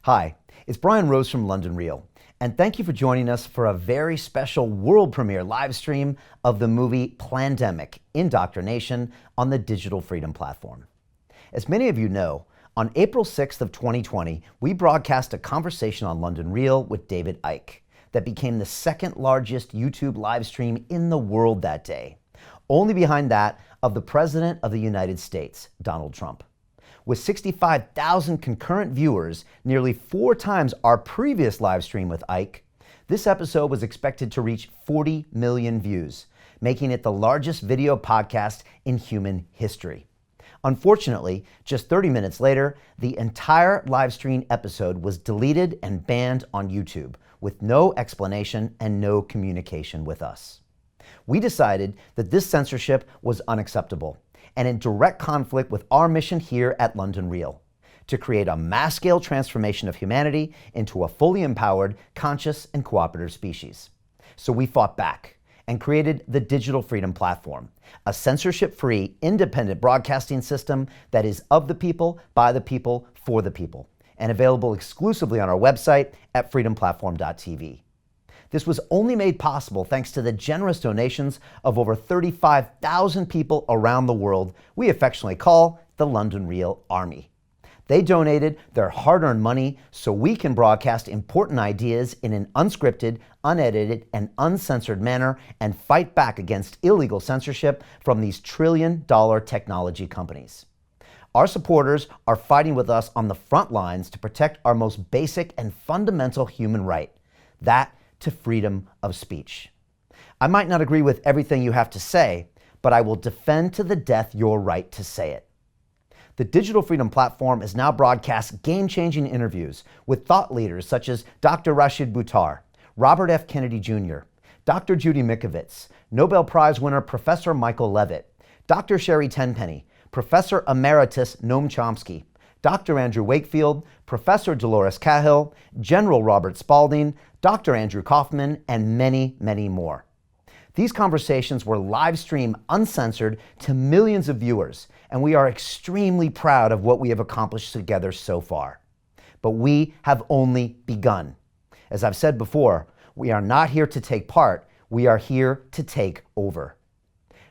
Hi, it's Brian Rose from London Real, and thank you for joining us for a very special world premiere live stream of the movie Plandemic, Indoctornation on the Digital Freedom Platform. As many of you know, on April 6th of 2020, we broadcast a conversation on London Real with David Icke that became the second largest YouTube live stream in the world that day, only behind that of the President of the United States, Donald Trump. With 65,000 concurrent viewers, nearly 4 times our previous live stream with Icke, this episode was expected to reach 40 million views, making it the largest video podcast in human history. Unfortunately, just 30 minutes later, the entire live stream episode was deleted and banned on YouTube, with no explanation and no communication with us. We decided that this censorship was unacceptable and in direct conflict with our mission here at London Real, to create a mass-scale transformation of humanity into a fully empowered, conscious, and cooperative species. So we fought back and created the Digital Freedom Platform, a censorship-free, independent broadcasting system that is of the people, by the people, for the people, and available exclusively on our website at freedomplatform.tv. This was only made possible thanks to the generous donations of over 35,000 people around the world we affectionately call the London Real Army. They donated their hard-earned money so we can broadcast important ideas in an unscripted, unedited, and uncensored manner and fight back against illegal censorship from these trillion-dollar technology companies. Our supporters are fighting with us on the front lines to protect our most basic and fundamental human right, that to freedom of speech. I might not agree with everything you have to say, but I will defend to the death your right to say it. The Digital Freedom Platform is now broadcast game-changing interviews with thought leaders such as Dr. Rashid Buttar, Robert F. Kennedy Jr., Dr. Judy Mikovits, Nobel Prize winner Professor Michael Levitt, Dr. Sherry Tenpenny, Professor Emeritus Noam Chomsky, Dr. Andrew Wakefield, Professor Dolores Cahill, General Robert Spalding, Dr. Andrew Kaufman, and many, many more. These conversations were live streamed uncensored to millions of viewers, and we are extremely proud of what we have accomplished together so far. But we have only begun. As I've said before, we are not here to take part, we are here to take over.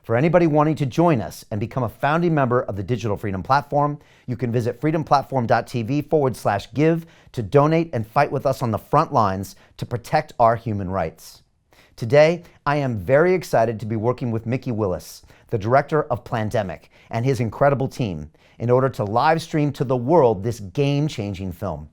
For anybody wanting to join us and become a founding member of the Digital Freedom Platform, you can visit freedomplatform.tv/give to donate and fight with us on the front lines to protect our human rights. Today, I am very excited to be working with Mikki, the director of Plandemic, and his incredible team in order to live stream to the world this game-changing film.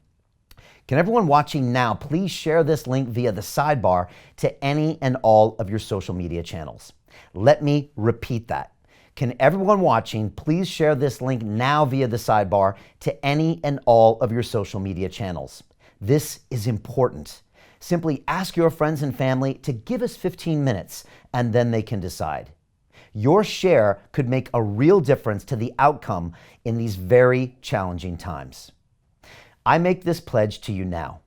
Can everyone watching now please share this link via the sidebar to any and all of your social media channels? Let me repeat that. Can everyone watching please share this link now via the sidebar to any and all of your social media channels? This is important. Simply ask your friends and family to give us 15 minutes and then they can decide. Your share could make a real difference to the outcome in these very challenging times. I make this pledge to you now,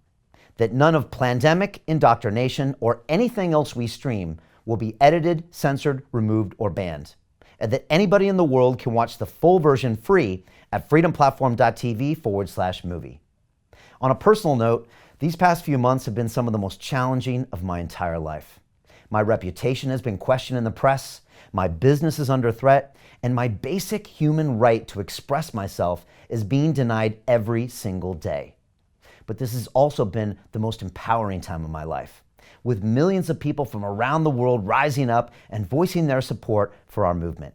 that none of Plandemic, Indoctornation, or anything else we stream will be edited, censored, removed, or banned, and that anybody in the world can watch the full version free at freedomplatform.tv/movie. On a personal note, these past few months have been some of the most challenging of my entire life. My reputation has been questioned in the press, my business is under threat, and my basic human right to express myself is being denied every single day. But this has also been the most empowering time of my life, with millions of people from around the world rising up and voicing their support for our movement.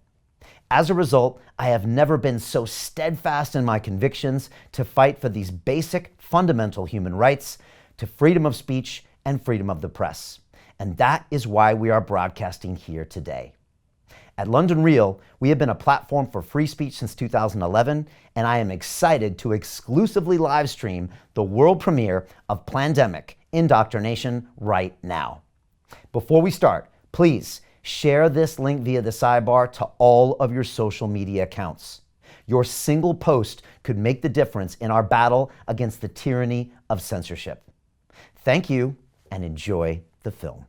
As a result, I have never been so steadfast in my convictions to fight for these basic, fundamental human rights, to freedom of speech and freedom of the press. And that is why we are broadcasting here today. At London Real, we have been a platform for free speech since 2011, and I am excited to exclusively live stream the world premiere of Plandemic, Indoctornation right now. Before we start, please share this link via the sidebar to all of your social media accounts. Your single post could make the difference in our battle against the tyranny of censorship. Thank you, and enjoy the film.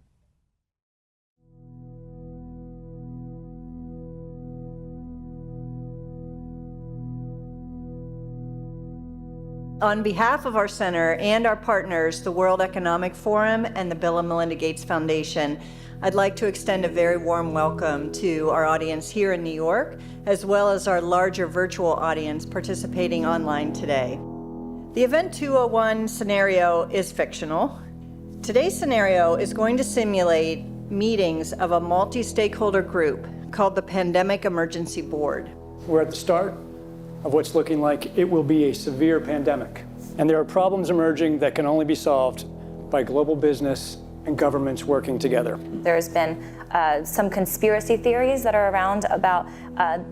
On behalf of our center and our partners, the World Economic Forum and the Bill and Melinda Gates Foundation, I'd like to extend a very warm welcome to our audience here in New York, as well as our larger virtual audience participating online today. The Event 201 scenario is fictional. Today's scenario is going to simulate meetings of a multi-stakeholder group called the Pandemic Emergency Board. We're at the start of what's looking like it will be a severe pandemic. And there are problems emerging that can only be solved by global business and governments working together. There's been some conspiracy theories that are around about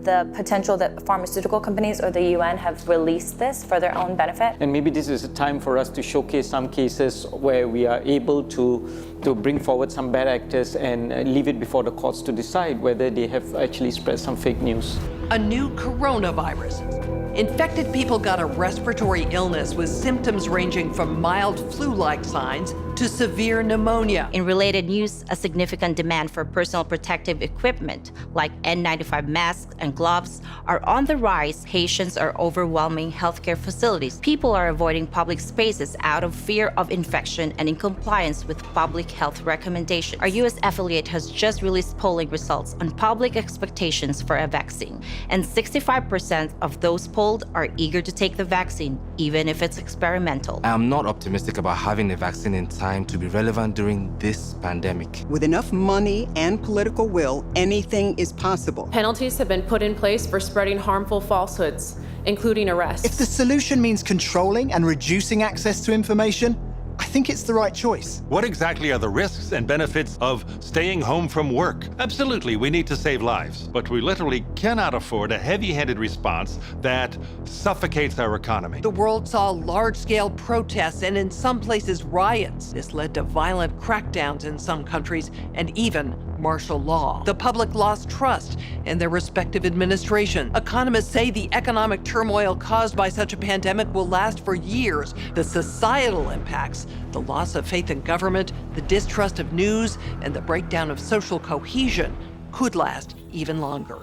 the potential that pharmaceutical companies or the UN have released this for their own benefit. And maybe this is a time for us to showcase some cases where we are able to bring forward some bad actors and leave it before the courts to decide whether they have actually spread some fake news. A new coronavirus. Infected people got a respiratory illness with symptoms ranging from mild flu-like signs to severe pneumonia. In related news, a significant demand for personal protective equipment like N95 masks and gloves are on the rise. Patients are overwhelming healthcare facilities. People are avoiding public spaces out of fear of infection and in compliance with public health recommendations. Our U.S. affiliate has just released polling results on public expectations for a vaccine, and 65% of those polled are eager to take the vaccine, even if it's experimental. I'm not optimistic about having a vaccine in time to be relevant during this pandemic. With enough money and political will, anything is possible. Penalties have been put in place for spreading harmful falsehoods, including arrests. If the solution means controlling and reducing access to information, I think it's the right choice. What exactly are the risks and benefits of staying home from work? Absolutely, we need to save lives, but we literally cannot afford a heavy-handed response that suffocates our economy. The world saw large-scale protests and in some places riots. This led to violent crackdowns in some countries and even martial law. The public lost trust in their respective administration. Economists say the economic turmoil caused by such a pandemic will last for years. The societal impacts, the loss of faith in government, the distrust of news, and the breakdown of social cohesion could last even longer.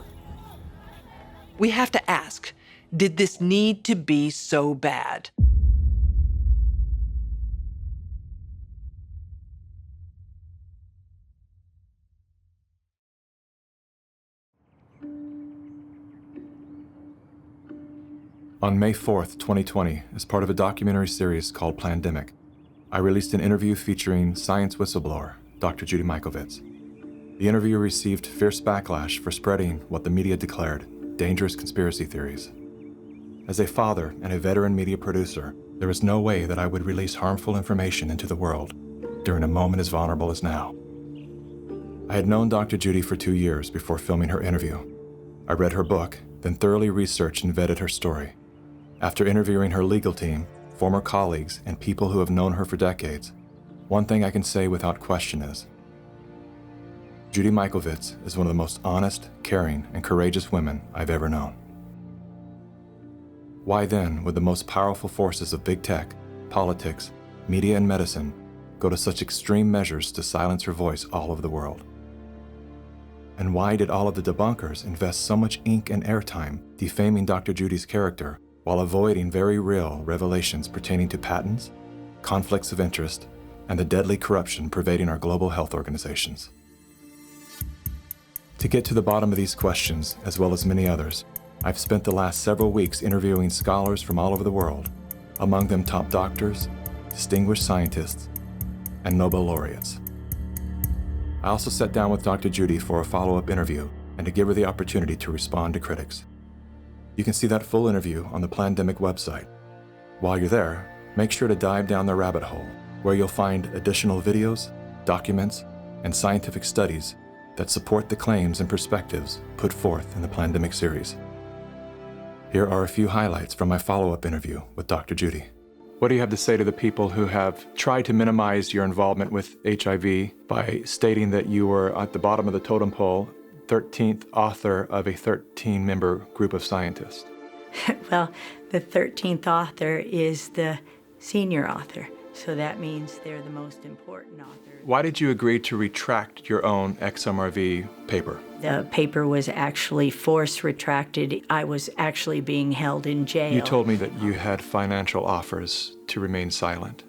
We have to ask, did this need to be so bad? On May 4th, 2020, as part of a documentary series called Plandemic, I released an interview featuring science whistleblower, Dr. Judy Mikovits. The interview received fierce backlash for spreading what the media declared dangerous conspiracy theories. As a father and a veteran media producer, there was no way that I would release harmful information into the world during a moment as vulnerable as now. I had known Dr. Judy for 2 years before filming her interview. I read her book, then thoroughly researched and vetted her story. After interviewing her legal team, former colleagues, and people who have known her for decades, one thing I can say without question is, Judy Mikovits is one of the most honest, caring, and courageous women I've ever known. Why then would the most powerful forces of big tech, politics, media, and medicine go to such extreme measures to silence her voice all over the world? And why did all of the debunkers invest so much ink and airtime defaming Dr. Judy's character while avoiding very real revelations pertaining to patents, conflicts of interest, and the deadly corruption pervading our global health organizations? To get to the bottom of these questions, as well as many others, I've spent the last several weeks interviewing scholars from all over the world, among them top doctors, distinguished scientists, and Nobel laureates. I also sat down with Dr. Judy for a follow-up interview and to give her the opportunity to respond to critics. You can see that full interview on the Plandemic website. While you're there, make sure to dive down the rabbit hole, where you'll find additional videos, documents, and scientific studies that support the claims and perspectives put forth in the Plandemic series. Here are a few highlights from my follow-up interview with Dr. Judy. What do you have to say to the people who have tried to minimize your involvement with HIV by stating that you were at the bottom of the totem pole, 13th author of a 13-member group of scientists? Well, the 13th author is the senior author. So that means they're the most important author. Why did you agree to retract your own XMRV paper? The paper was actually force retracted. I was actually being held in jail. You told me that you had financial offers to remain silent.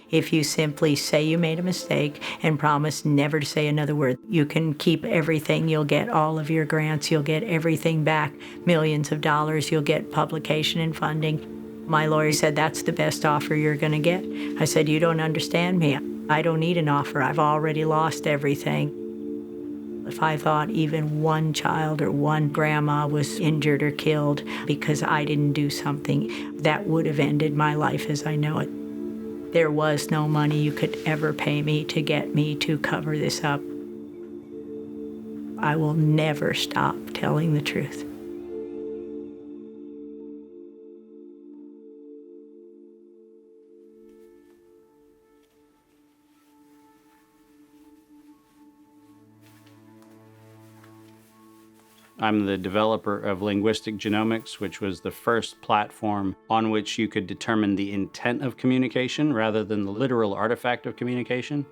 If you simply say you made a mistake and promise never to say another word, you can keep everything. You'll get all of your grants. You'll get everything back, millions of dollars. You'll get publication and funding. My lawyer said, that's the best offer you're going to get. I said, you don't understand me. I don't need an offer. I've already lost everything. If I thought even one child or one grandma was injured or killed because I didn't do something, that would have ended my life as I know it. There was no money you could ever pay me to get me to cover this up. I will never stop telling the truth. I'm the developer of Linguistic Genomics, which was the first platform on which you could determine the intent of communication rather than the literal artifact of communication.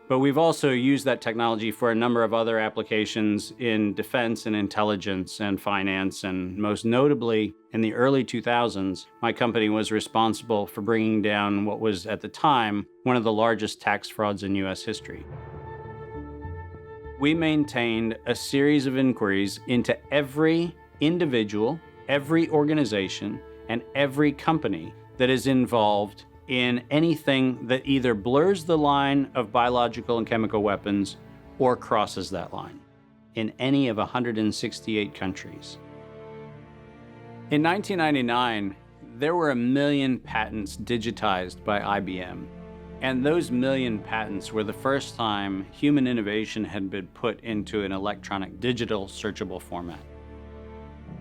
But we've also used that technology for a number of other applications in defense and intelligence and finance, and most notably, in the early 2000s, my company was responsible for bringing down what was, at the time, one of the largest tax frauds in US history. We maintained a series of inquiries into every individual, every organization, and every company that is involved in anything that either blurs the line of biological and chemical weapons or crosses that line in any of 168 countries. In 1999, there were 1 million patents digitized by IBM. And those 1 million patents were the first time human innovation had been put into an electronic digital searchable format.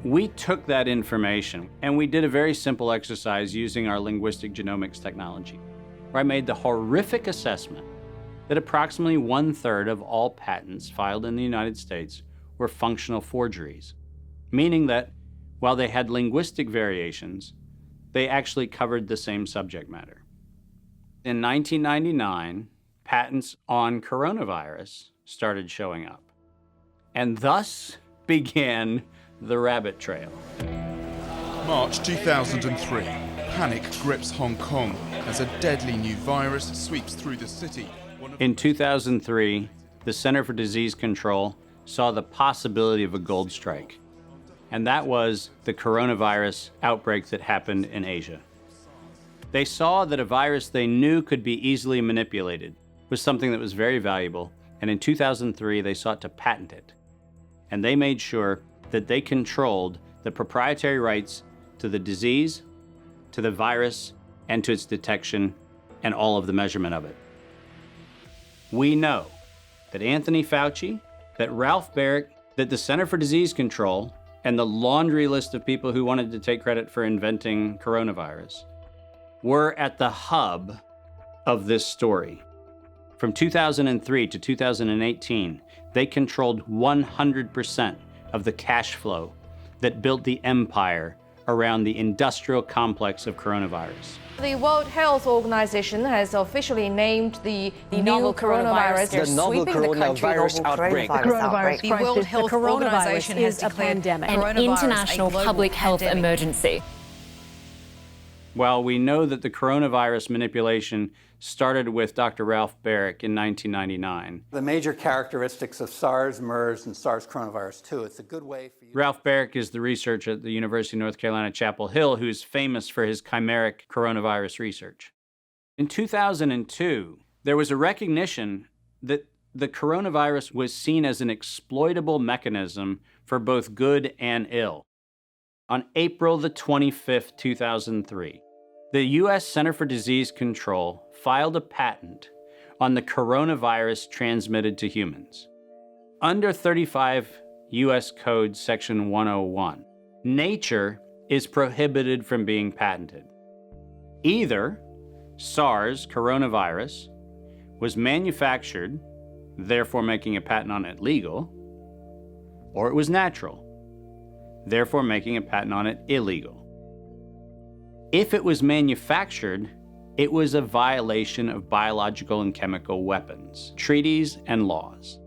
We took that information and we did a very simple exercise using our linguistic genomics technology, where I made the horrific assessment that approximately 1/3 of all patents filed in the United States were functional forgeries, meaning that while they had linguistic variations, they actually covered the same subject matter. In 1999, patents on coronavirus started showing up, and thus began the rabbit trail. March 2003, panic grips Hong Kong as a deadly new virus sweeps through the city. In 2003, the Center for Disease Control saw the possibility of a gold strike, and that was the coronavirus outbreak that happened in Asia. They saw that a virus they knew could be easily manipulated was something that was very valuable, and in 2003 they sought to patent it. And they made sure that they controlled the proprietary rights to the disease, to the virus, and to its detection, and all of the measurement of it. We know that Anthony Fauci, that Ralph Baric, that the Center for Disease Control, and the laundry list of people who wanted to take credit for inventing coronavirus were at the hub of this story. From 2003 to 2018, they controlled 100% of the cash flow that built the empire around the industrial complex of coronavirus. The World Health Organization has officially named the novel coronavirus the novel coronavirus outbreak. The World Health Organization has declared an international public health emergency. While we know that the coronavirus manipulation started with Dr. Ralph Baric in 1999. The major characteristics of SARS, MERS, and SARS coronavirus 2. It's a good way for you. Ralph Baric is the researcher at the University of North Carolina, Chapel Hill, who's famous for his chimeric coronavirus research. In 2002, there was a recognition that the coronavirus was seen as an exploitable mechanism for both good and ill. On April the 25th, 2003, the U.S. Center for Disease Control filed a patent on the coronavirus transmitted to humans. Under 35 U.S. Code Section 101, nature is prohibited from being patented. Either SARS coronavirus was manufactured, therefore making a patent on it legal, or it was natural, therefore making a patent on it illegal. If it was manufactured, It was a violation of biological and chemical weapons, treaties, and laws.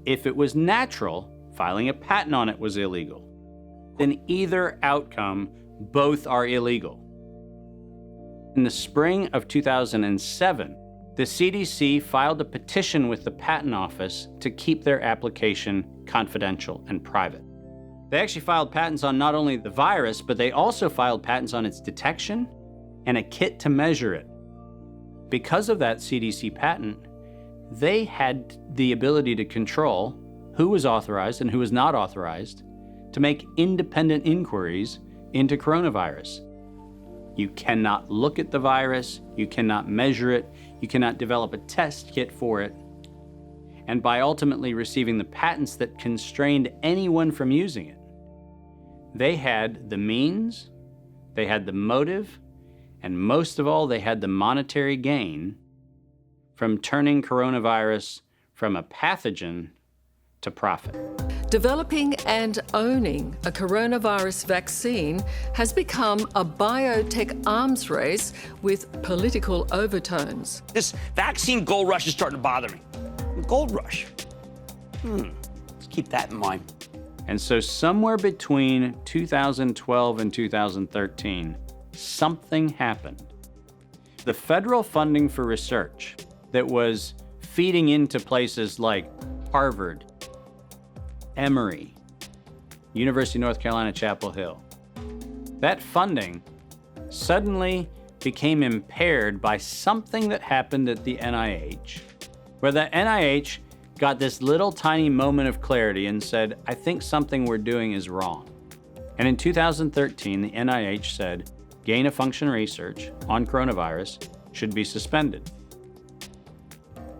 If it was natural, filing a patent on it was illegal. In either outcome, both are illegal. In the spring of 2007, the CDC filed a petition with the Patent Office to keep their application confidential and private. They actually filed patents on not only the virus, but they also filed patents on its detection and a kit to measure it. Because of that CDC patent, they had the ability to control who was authorized and who was not authorized to make independent inquiries into coronavirus. You cannot look at the virus, you cannot measure it, you cannot develop a test kit for it. And by ultimately receiving the patents that constrained anyone from using it, they had the means, they had the motive, and most of all, they had the monetary gain from turning coronavirus from a pathogen to profit. Developing and owning a coronavirus vaccine has become a biotech arms race with political overtones. This vaccine gold rush is starting to bother me. Gold rush. Let's keep that in mind. And so somewhere between 2012 and 2013, something happened. The federal funding for research that was feeding into places like Harvard, Emory, University of North Carolina, Chapel Hill, that funding suddenly became impaired by something that happened at the NIH, where the NIH got this little tiny moment of clarity and said, I think something we're doing is wrong. And in 2013, the NIH said, gain-of-function research on coronavirus should be suspended.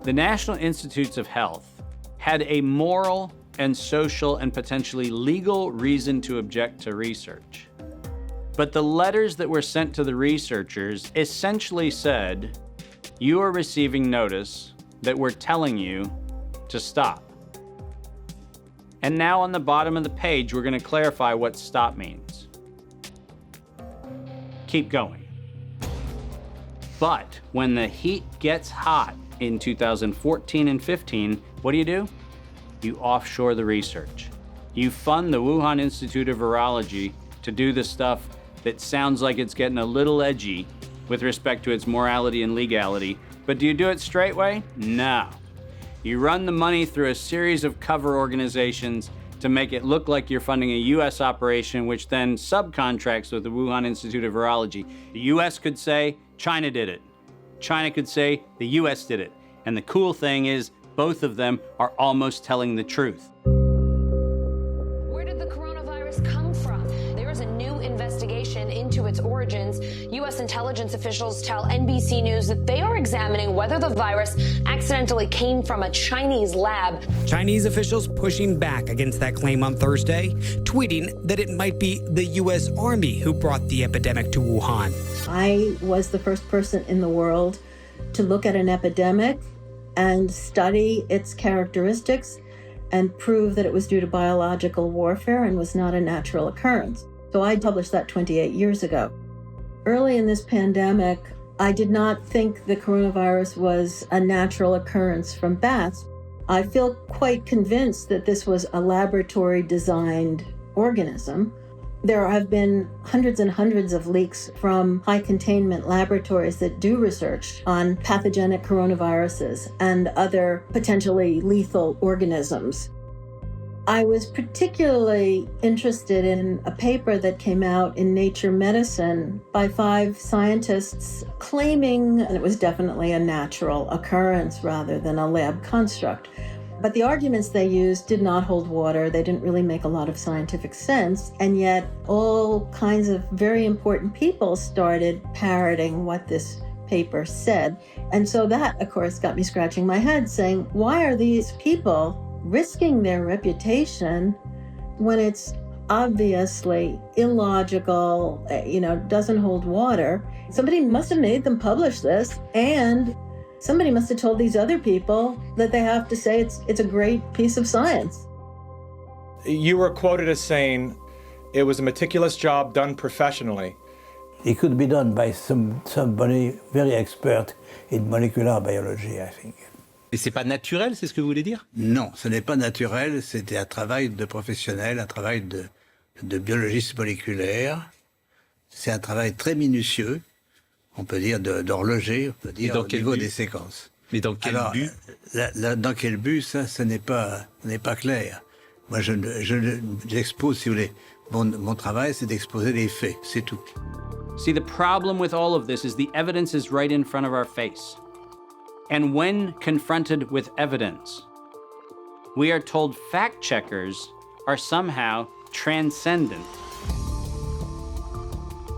The National Institutes of Health had a moral and social and potentially legal reason to object to research. But the letters that were sent to the researchers essentially said, you are receiving notice that we're telling you to stop. And now on the bottom of the page, we're going to clarify what stop means. Keep going. But when the heat gets hot in 2014 and 15, what do? You offshore the research. You fund the Wuhan Institute of Virology to do the stuff that sounds like it's getting a little edgy with respect to its morality and legality, but do you do it straight way? No. You run the money through a series of cover organizations to make it look like you're funding a US operation, which then subcontracts with the Wuhan Institute of Virology. The US could say, China did it. China could say, the US did it. And the cool thing is, both of them are almost telling the truth. Where did the coronavirus come from? There is a new investigation into its origins. U.S. intelligence officials tell NBC News that they are examining whether the virus accidentally came from a Chinese lab. Chinese officials pushing back against that claim on Thursday, tweeting that it might be the U.S. Army who brought the epidemic to Wuhan. I was the first person in the world to look at an epidemic and study its characteristics and prove that it was due to biological warfare and was not a natural occurrence. So I published that 28 years ago. Early in this pandemic, I did not think the coronavirus was a natural occurrence from bats. I feel quite convinced that this was a laboratory-designed organism. There have been hundreds and hundreds of leaks from high-containment laboratories that do research on pathogenic coronaviruses and other potentially lethal organisms. I was particularly interested in a paper that came out in Nature Medicine by 5 scientists claiming it was definitely a natural occurrence rather than a lab construct. But the arguments they used did not hold water. They didn't really make a lot of scientific sense. And yet all kinds of very important people started parroting what this paper said. And so that, of course, got me scratching my head saying, why are these people risking their reputation when it's obviously illogical, doesn't hold water? Somebody must have made them publish this, and somebody must have told these other people that they have to say it's a great piece of science. You were quoted as saying it was a meticulous job done professionally. It could be done by somebody very expert in molecular biology, I think. Et c'est pas naturel, c'est ce que vous voulez dire? Non, ce n'est pas naturel, c'était un travail de professionnel, un travail de biologiste moléculaire. C'est un travail très minutieux, on peut dire d'horloger, on peut dire au niveau des séquences. Mais dans quel but? Dans quel but, ça, ce n'est pas clair. Moi, j'expose, si vous voulez, mon travail, c'est d'exposer les faits, c'est tout. See, the problem with all of this is the evidence is right in front of our face. And when confronted with evidence, we are told fact checkers are somehow transcendent.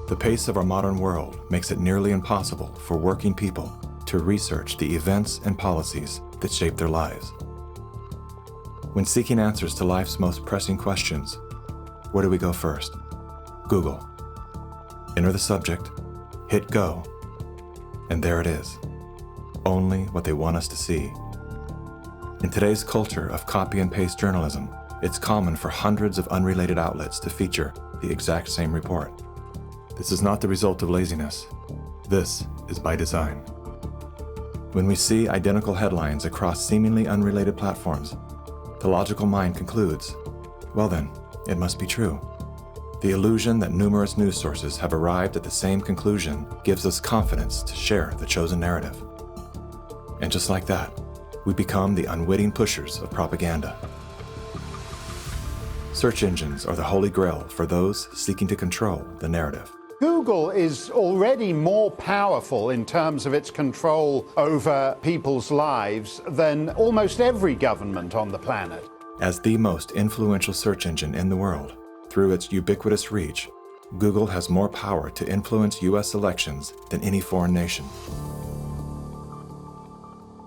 The pace of our modern world makes it nearly impossible for working people to research the events and policies that shape their lives. When seeking answers to life's most pressing questions, where do we go first? Google. Enter the subject, hit go, and there it is. Only what they want us to see. In today's culture of copy and paste journalism, it's common for hundreds of unrelated outlets to feature the exact same report. This is not the result of laziness. This is by design. When we see identical headlines across seemingly unrelated platforms, the logical mind concludes, well then, it must be true. The illusion that numerous news sources have arrived at the same conclusion gives us confidence to share the chosen narrative. And just like that, we become the unwitting pushers of propaganda. Search engines are the holy grail for those seeking to control the narrative. Google is already more powerful in terms of its control over people's lives than almost every government on the planet. As the most influential search engine in the world, through its ubiquitous reach, Google has more power to influence U.S. elections than any foreign nation.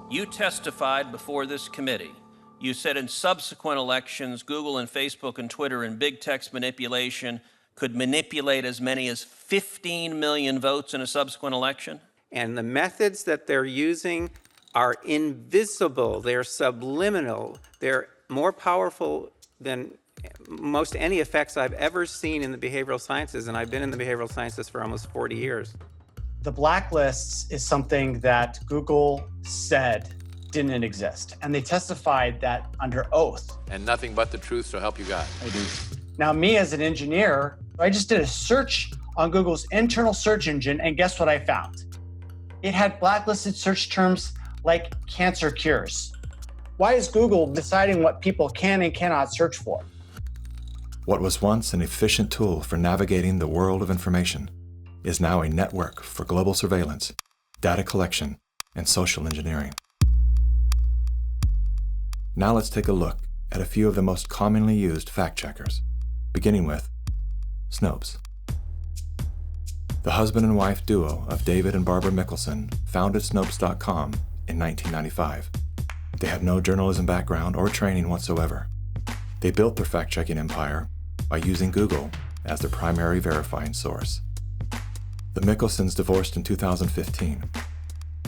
You testified before this committee. You said in subsequent elections, Google and Facebook and Twitter and big text manipulation could manipulate as many as 15 million votes in a subsequent election? And the methods that they're using are invisible, they're subliminal, they're more powerful than most any effects I've ever seen in the behavioral sciences, and I've been in the behavioral sciences for almost 40 years. The blacklists is something that Google said didn't exist, and they testified that under oath. And nothing but the truth, so help you God. I do. Now, me as an engineer, I just did a search on Google's internal search engine, and guess what I found? It had blacklisted search terms like cancer cures. Why is Google deciding what people can and cannot search for? What was once an efficient tool for navigating the world of information is now a network for global surveillance, data collection, and social engineering. Now let's take a look at a few of the most commonly used fact checkers, beginning with Snopes. The husband and wife duo of David and Barbara Mickelson founded Snopes.com in 1995. They have no journalism background or training whatsoever. They built their fact-checking empire by using Google as their primary verifying source. The Mickelsons divorced in 2015.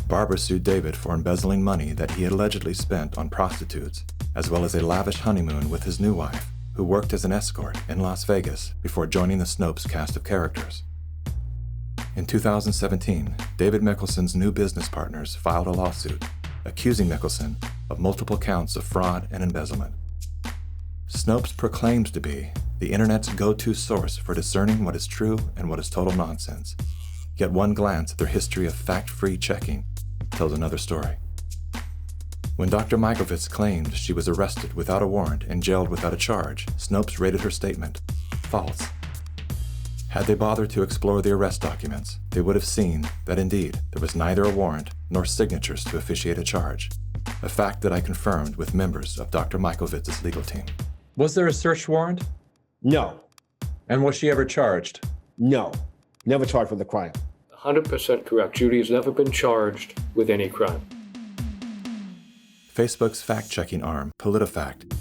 Barbara sued David for embezzling money that he had allegedly spent on prostitutes, as well as a lavish honeymoon with his new wife, who worked as an escort in Las Vegas before joining the Snopes cast of characters. In 2017, David Mickelson's new business partners filed a lawsuit accusing Mickelson of multiple counts of fraud and embezzlement. Snopes proclaims to be the internet's go-to source for discerning what is true and what is total nonsense. Yet one glance at their history of fact-free checking tells another story. When Dr. Mikovits claimed she was arrested without a warrant and jailed without a charge, Snopes rated her statement false. Had they bothered to explore the arrest documents, they would have seen that indeed there was neither a warrant nor signatures to officiate a charge, a fact that I confirmed with members of Dr. Mikovits' legal team. Was there a search warrant? No. And was she ever charged? No. Never charged with a crime. 100% correct. Judy has never been charged with any crime. Facebook's fact-checking arm, PolitiFact,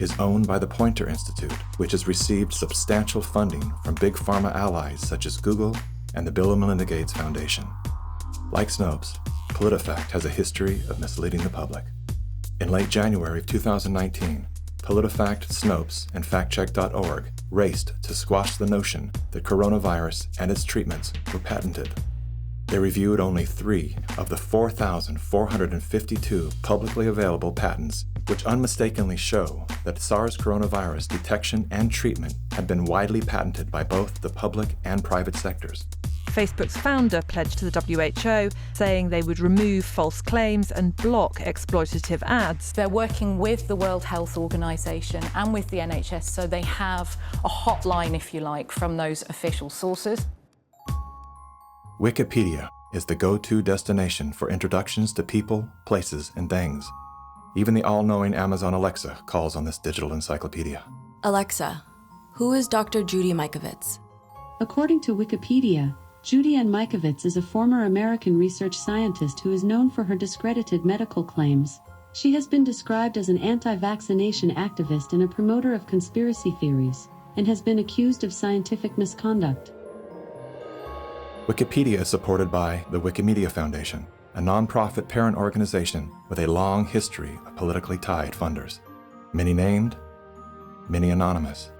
is owned by the Poynter Institute, which has received substantial funding from big pharma allies such as Google and the Bill and Melinda Gates Foundation. Like Snopes, PolitiFact has a history of misleading the public. In late January of 2019, PolitiFact, Snopes, and FactCheck.org raced to squash the notion that coronavirus and its treatments were patented. They reviewed only 3 of the 4,452 publicly available patents, which unmistakably show that SARS coronavirus detection and treatment had been widely patented by both the public and private sectors. Facebook's founder pledged to the WHO, saying they would remove false claims and block exploitative ads. They're working with the World Health Organization and with the NHS, so they have a hotline, if you like, from those official sources. Wikipedia is the go-to destination for introductions to people, places, and things. Even the all-knowing Amazon Alexa calls on this digital encyclopedia. Alexa, who is Dr. Judy Mikovits? According to Wikipedia, Judy Ann Mikovits is a former American research scientist who is known for her discredited medical claims. She has been described as an anti-vaccination activist and a promoter of conspiracy theories, and has been accused of scientific misconduct. Wikipedia is supported by the Wikimedia Foundation, a nonprofit parent organization with a long history of politically tied funders. Many named, many anonymous.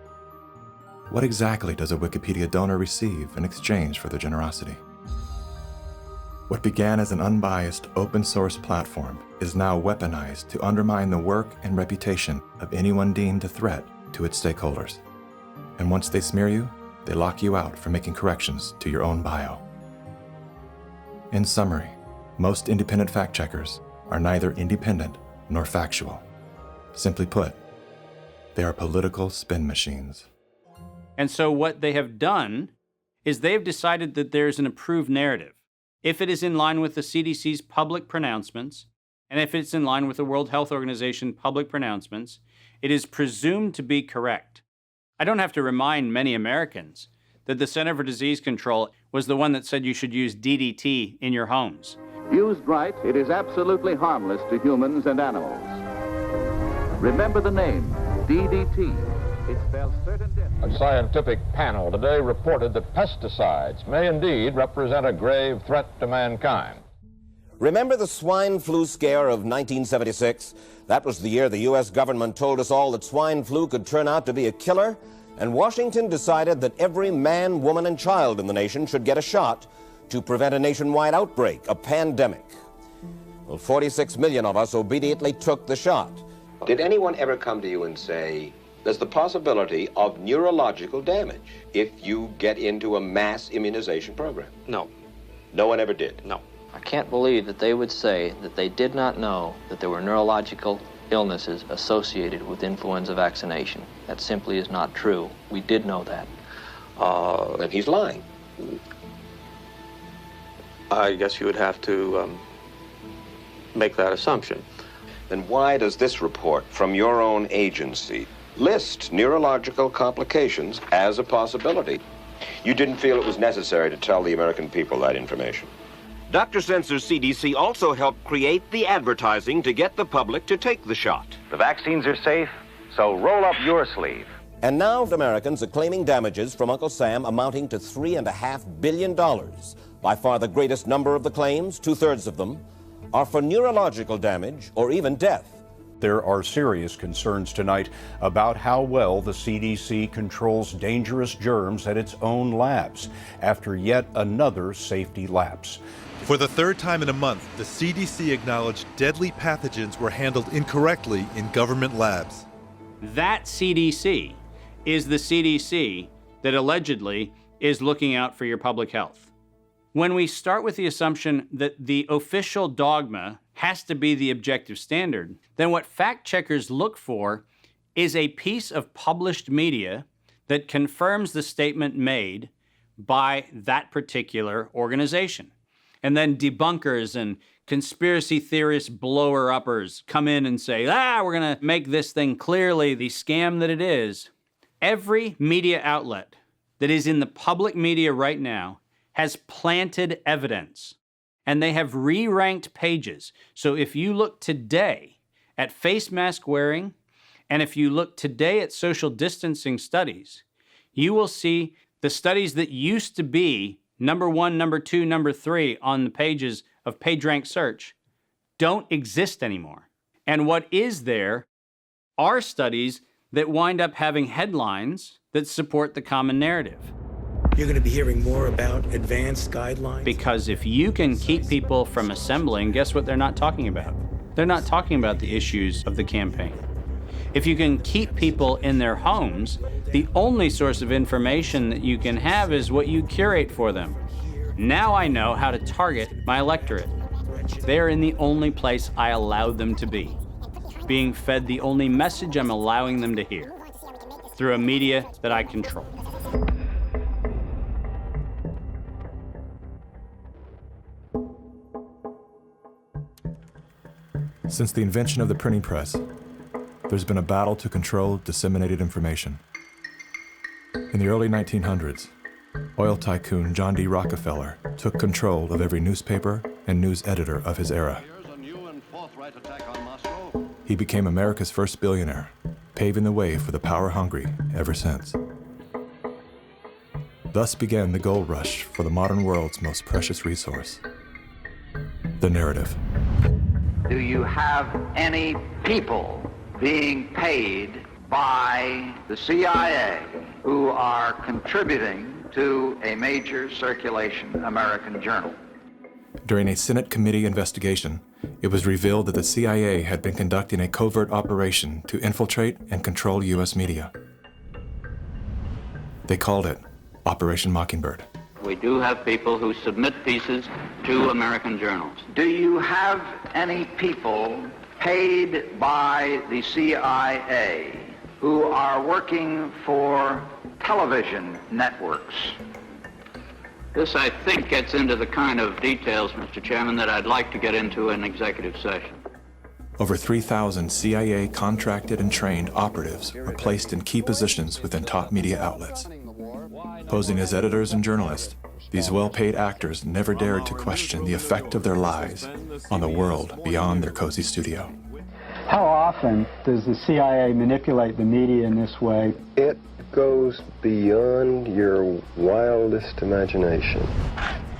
What exactly does a Wikipedia donor receive in exchange for their generosity? What began as an unbiased open source platform is now weaponized to undermine the work and reputation of anyone deemed a threat to its stakeholders. And once they smear you, they lock you out for making corrections to your own bio. In summary, most independent fact checkers are neither independent nor factual. Simply put, they are political spin machines. And so what they have done is they've decided that there's an approved narrative. If it is in line with the CDC's public pronouncements, and if it's in line with the World Health Organization public pronouncements, it is presumed to be correct. I don't have to remind many Americans that the Center for Disease Control was the one that said you should use DDT in your homes. Used right, it is absolutely harmless to humans and animals. Remember the name, DDT. It spells certain death. A scientific panel today reported that pesticides may indeed represent a grave threat to mankind. Remember the swine flu scare of 1976? That was the year the U.S. government told us all that swine flu could turn out to be a killer, and Washington decided that every man, woman, and child in the nation should get a shot to prevent a nationwide outbreak, a pandemic. Well, 46 million of us obediently took the shot. Did anyone ever come to you and say, there's the possibility of neurological damage if you get into a mass immunization program? No. No one ever did? No. I can't believe that they would say that they did not know that there were neurological illnesses associated with influenza vaccination. That simply is not true. We did know that. And he's lying. I guess you would have to make that assumption. Then why does this report from your own agency list neurological complications as a possibility? You didn't feel it was necessary to tell the American people that information. Dr. Sensor's CDC also helped create the advertising to get the public to take the shot. The vaccines are safe, so roll up your sleeve. And now Americans are claiming damages from Uncle Sam amounting to $3.5 billion. By far the greatest number of the claims, 2/3 of them, are for neurological damage or even death. There are serious concerns tonight about how well the CDC controls dangerous germs at its own labs after yet another safety lapse. For the third time in a month, the CDC acknowledged deadly pathogens were handled incorrectly in government labs. That CDC is the CDC that allegedly is looking out for your public health. When we start with the assumption that the official dogma has to be the objective standard, then what fact checkers look for is a piece of published media that confirms the statement made by that particular organization. And then debunkers and conspiracy theorist blower-uppers come in and say, we're going to make this thing clearly the scam that it is. Every media outlet that is in the public media right now has planted evidence, and they have re-ranked pages. So if you look today at face mask wearing, and if you look today at social distancing studies, you will see the studies that used to be number 1, number 2, number 3 on the pages of PageRank search don't exist anymore. And what is there are studies that wind up having headlines that support the common narrative. You're going to be hearing more about advanced guidelines. Because if you can keep people from assembling, guess what they're not talking about? They're not talking about the issues of the campaign. If you can keep people in their homes, the only source of information that you can have is what you curate for them. Now I know how to target my electorate. They're in the only place I allow them to be, being fed the only message I'm allowing them to hear, through a media that I control. Since the invention of the printing press, there's been a battle to control disseminated information. In the early 1900s, oil tycoon John D. Rockefeller took control of every newspaper and news editor of his era. He became America's first billionaire, paving the way for the power-hungry ever since. Thus began the gold rush for the modern world's most precious resource, the narrative. Do you have any people being paid by the CIA who are contributing to a major circulation American journal? During a Senate committee investigation, it was revealed that the CIA had been conducting a covert operation to infiltrate and control U.S. media. They called it Operation Mockingbird. We do have people who submit pieces to American journals. Do you have any people paid by the CIA who are working for television networks? This, I think, gets into the kind of details, Mr. Chairman, that I'd like to get into in executive session. Over 3,000 CIA contracted and trained operatives were placed in key positions within top media outlets. Posing as editors and journalists, these well-paid actors never dared to question the effect of their lives on the world beyond their cozy studio. How often does the CIA manipulate the media in this way? It goes beyond your wildest imagination.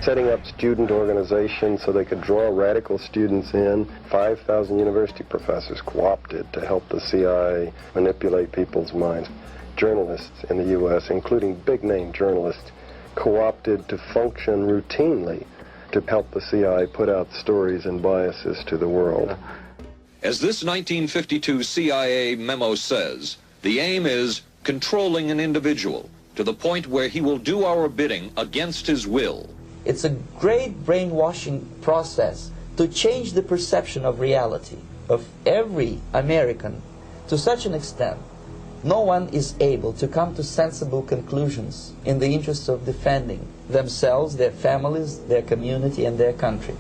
Setting up student organizations so they could draw radical students in. 5,000 university professors co-opted to help the CIA manipulate people's minds. Journalists in the U.S., including big-name journalists, co-opted to function routinely to help the CIA put out stories and biases to the world. As this 1952 CIA memo says, the aim is controlling an individual to the point where he will do our bidding against his will. It's a great brainwashing process to change the perception of reality of every American to such an extent no one is able to come to sensible conclusions in the interest of defending themselves, their families, their community, and their country.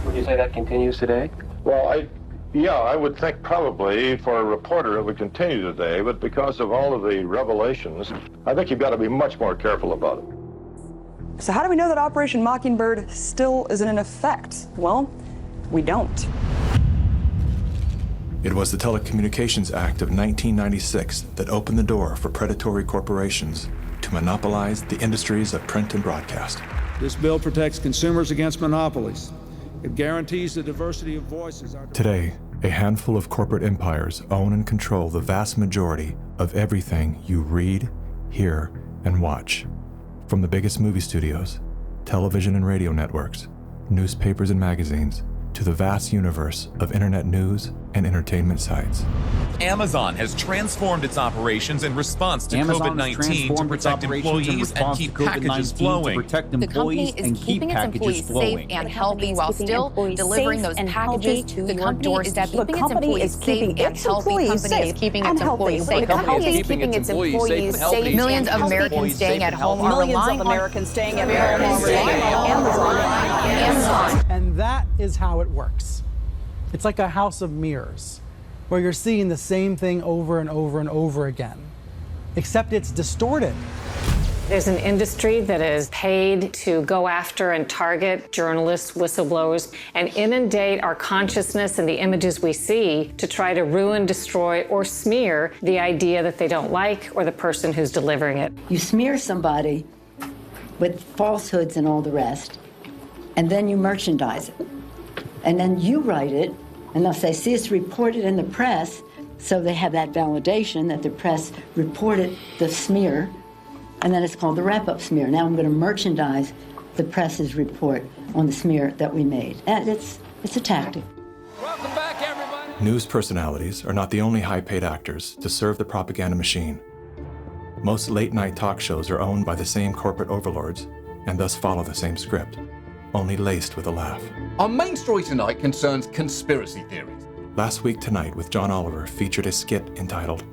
Would you say that continues today? Well, I would think probably for a reporter it would continue today, but because of all of the revelations, I think you've got to be much more careful about it. So how do we know that Operation Mockingbird still isn't in effect? Well, we don't. It was the Telecommunications Act of 1996 that opened the door for predatory corporations to monopolize the industries of print and broadcast. This bill protects consumers against monopolies. It guarantees the diversity of voices. Today, a handful of corporate empires own and control the vast majority of everything you read, hear, and watch. From the biggest movie studios, television and radio networks, newspapers and magazines, to the vast universe of internet news and entertainment sites. Amazon has transformed its operations in response to COVID-19 to protect employees and keep packages flowing. The company is keeping its employees safe and healthy while still delivering those packages to your doorstep. The company is keeping its employees safe. The company is keeping its employees safe. Millions of Americans staying at home are relying on Americans staying at home. Amazon. And that is how it works. It's like a house of mirrors, where you're seeing the same thing over and over and over again, except it's distorted. There's an industry that is paid to go after and target journalists, whistleblowers, and inundate our consciousness and the images we see to try to ruin, destroy, or smear the idea that they don't like or the person who's delivering it. You smear somebody with falsehoods and all the rest, and then you merchandise it. And then you write it, and they'll say, see, it's reported in the press So they have that validation that the press reported the smear, and then it's called the wrap-up smear. Now I'm going to merchandise the press's report on the smear that we made. And it's a tactic. Welcome back, everybody. News personalities are not the only high-paid actors to serve the propaganda machine. Most late-night talk shows are owned by the same corporate overlords and thus follow the same script, only laced with a laugh. Our main story tonight concerns conspiracy theories. Last Week Tonight with John Oliver featured a skit entitled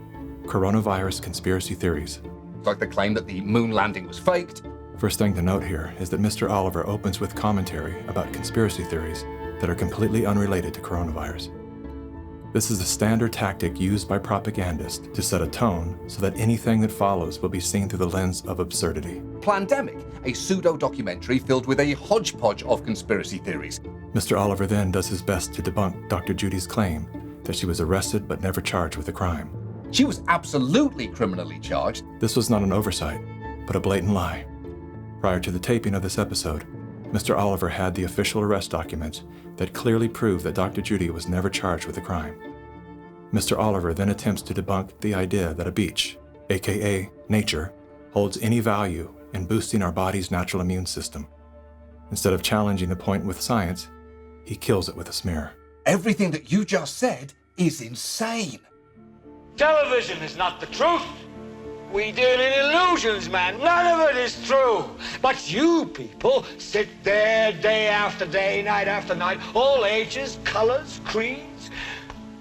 Coronavirus Conspiracy Theories. Like the claim that the moon landing was faked. First thing to note here is that Mr. Oliver opens with commentary about conspiracy theories that are completely unrelated to coronavirus. This is the standard tactic used by propagandists to set a tone so that anything that follows will be seen through the lens of absurdity. Plandemic, a pseudo-documentary filled with a hodgepodge of conspiracy theories. Mr. Oliver then does his best to debunk Dr. Judy's claim that she was arrested but never charged with a crime. She was absolutely criminally charged. This was not an oversight, but a blatant lie. Prior to the taping of this episode, Mr. Oliver had the official arrest documents that clearly prove that Dr. Judy was never charged with a crime. Mr. Oliver then attempts to debunk the idea that a beach, aka nature, holds any value in boosting our body's natural immune system. Instead of challenging the point with science, he kills it with a smear. Everything that you just said is insane. Television is not the truth. We deal in illusions, man. None of it is true. But you people sit there day after day, night after night, all ages, colors, creeds.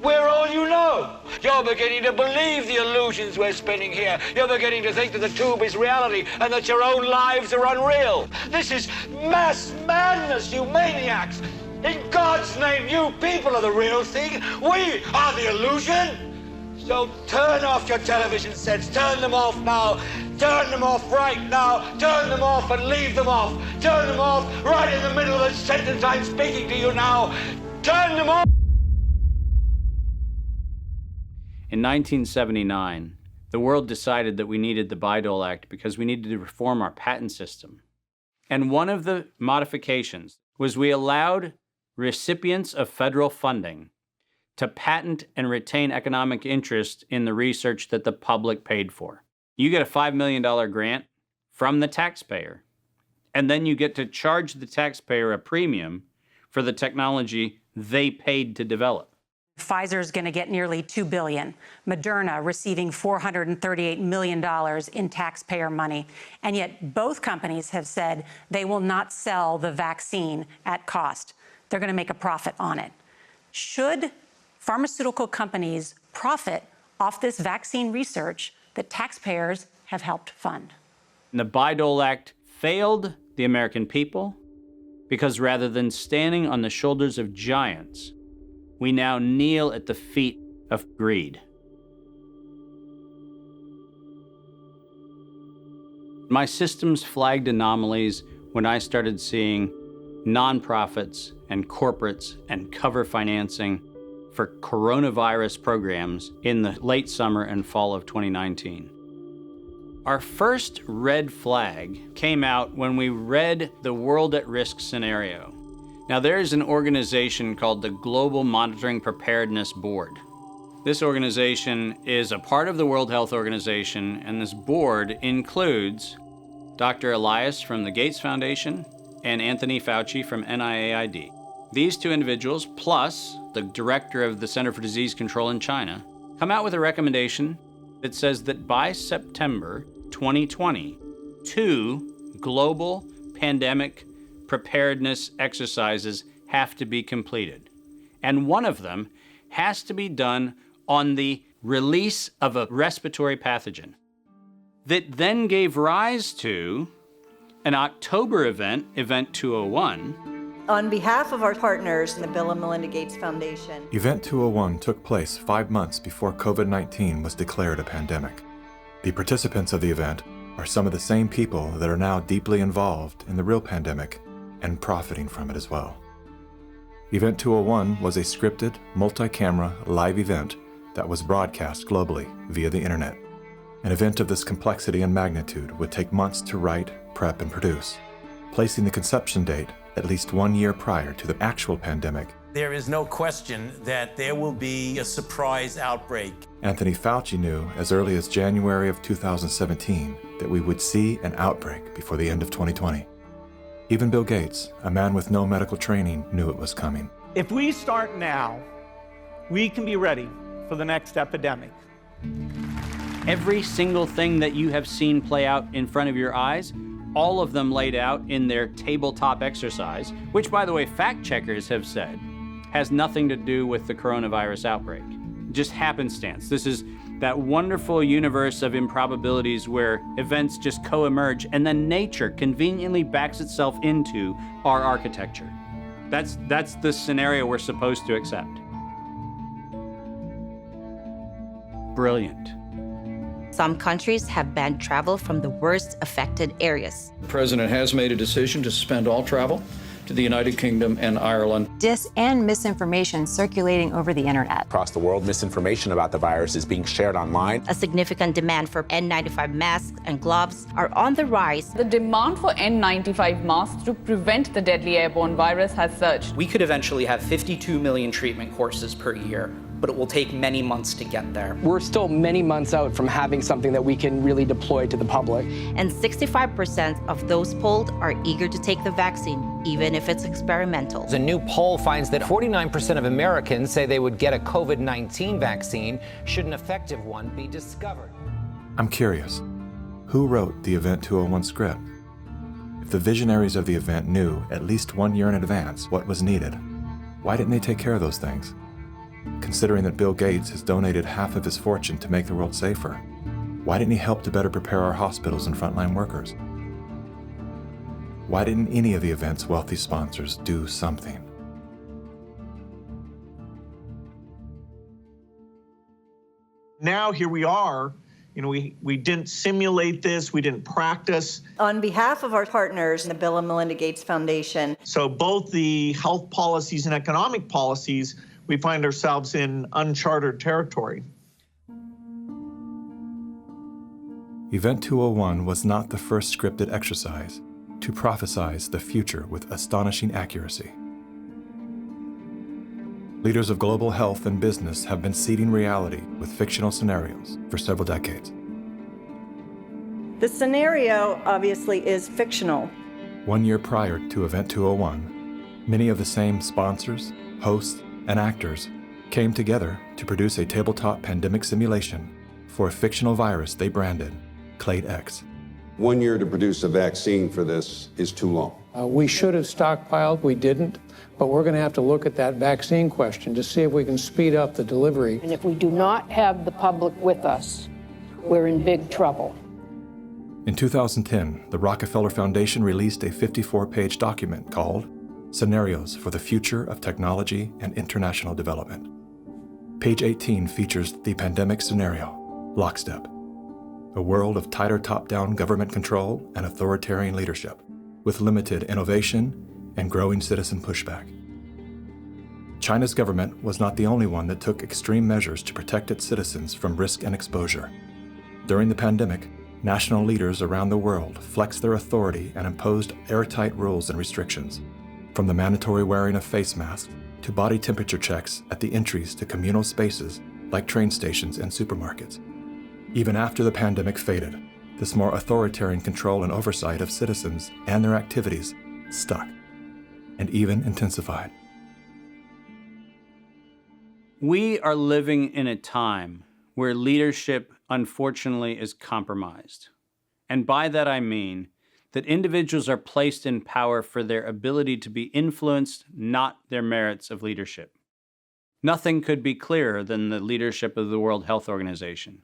We're all you know. You're beginning to believe the illusions we're spinning here. You're beginning to think that the tube is reality and that your own lives are unreal. This is mass madness, you maniacs. In God's name, you people are the real thing. We are the illusion. So turn off your television sets. Turn them off now. Turn them off right now. Turn them off and leave them off. Turn them off right in the middle of the sentence I'm speaking to you now. Turn them off. In 1979, the world decided that we needed the Bayh-Dole Act because we needed to reform our patent system. And one of the modifications was we allowed recipients of federal funding to patent and retain economic interest in the research that the public paid for. You get a $5 million grant from the taxpayer, and then you get to charge the taxpayer a premium for the technology they paid to develop. Pfizer's going to get nearly $2 billion. Moderna receiving $438 million in taxpayer money. And yet both companies have said they will not sell the vaccine at cost. They're going to make a profit on it. Should pharmaceutical companies profit off this vaccine research that taxpayers have helped fund? The Bayh-Dole Act failed the American people because rather than standing on the shoulders of giants, we now kneel at the feet of greed. My systems flagged anomalies when I started seeing nonprofits and corporates and cover financing for coronavirus programs in the late summer and fall of 2019. Our first red flag came out when we read the World at Risk scenario. Now, there is an organization called the Global Monitoring Preparedness Board. This organization is a part of the World Health Organization, and this board includes Dr. Elias from the Gates Foundation and Anthony Fauci from NIAID. These two individuals, plus the director of the Center for Disease Control in China, come out with a recommendation that says that by September 2020, 2 global pandemic preparedness exercises have to be completed. And one of them has to be done on the release of a respiratory pathogen. That then gave rise to an October event, Event 201. On behalf of our partners in the Bill and Melinda Gates Foundation. Event 201 took place 5 months before COVID-19 was declared a pandemic. The participants of the event are some of the same people that are now deeply involved in the real pandemic and profiting from it as well. Event 201 was a scripted, multi-camera, live event that was broadcast globally via the internet. An event of this complexity and magnitude would take months to write, prep, and produce, placing the conception date at least 1 year prior to the actual pandemic There is no question that there will be a surprise outbreak. Anthony Fauci knew as early as January of 2017 that we would see an outbreak before the end of 2020. Even Bill Gates, a man with no medical training, knew it was coming. If we start now, we can be ready for the next epidemic. Every single thing that you have seen play out in front of your eyes, all of them laid out in their tabletop exercise, which, by the way, fact checkers have said has nothing to do with the coronavirus outbreak. Just happenstance. This is that wonderful universe of improbabilities where events just co-emerge and then nature conveniently backs itself into our architecture. That's the scenario we're supposed to accept. Brilliant. Some countries have banned travel from the worst affected areas. The president has made a decision to suspend all travel to the United Kingdom and Ireland. Dis and misinformation circulating over the internet. Across the world, misinformation about the virus is being shared online. A significant demand for N95 masks and gloves are on the rise. The demand for N95 masks to prevent the deadly airborne virus has surged. We could eventually have 52 million treatment courses per year, but it will take many months to get there. We're still many months out from having something that we can really deploy to the public. And 65% of those polled are eager to take the vaccine, even if it's experimental. A new poll finds that 49% of Americans say they would get a COVID-19 vaccine should an effective one be discovered. I'm curious, who wrote the Event 201 script? If the visionaries of the event knew at least 1 year in advance what was needed, why didn't they take care of those things? Considering that Bill Gates has donated half of his fortune to make the world safer, why didn't he help to better prepare our hospitals and frontline workers? Why didn't any of the event's wealthy sponsors do something? Now here we are. You know, we didn't simulate this, we didn't practice. On behalf of our partners in the Bill and Melinda Gates Foundation. So both the health policies and economic policies, we find ourselves in uncharted territory. Event 201 was not the first scripted exercise to prophesize the future with astonishing accuracy. Leaders of global health and business have been seeding reality with fictional scenarios for several decades. The scenario obviously is fictional. 1 year prior to Event 201, many of the same sponsors, hosts, and actors came together to produce a tabletop pandemic simulation for a fictional virus they branded Clade X. 1 year to produce a vaccine for this is too long. We should have stockpiled, we didn't, but we're going to have to look at that vaccine question to see if we can speed up the delivery. And if we do not have the public with us, we're in big trouble. In 2010, the Rockefeller Foundation released a 54-page document called Scenarios for the Future of Technology and International Development. Page 18 features the pandemic scenario, Lockstep, a world of tighter top-down government control and authoritarian leadership, with limited innovation and growing citizen pushback. China's government was not the only one that took extreme measures to protect its citizens from risk and exposure. During the pandemic, national leaders around the world flexed their authority and imposed airtight rules and restrictions, from the mandatory wearing of face masks to body temperature checks at the entries to communal spaces like train stations and supermarkets. Even after the pandemic faded, this more authoritarian control and oversight of citizens and their activities stuck and even intensified. We are living in a time where leadership, unfortunately, is compromised. And by that I mean that individuals are placed in power for their ability to be influenced, not their merits of leadership. Nothing could be clearer than the leadership of the World Health Organization.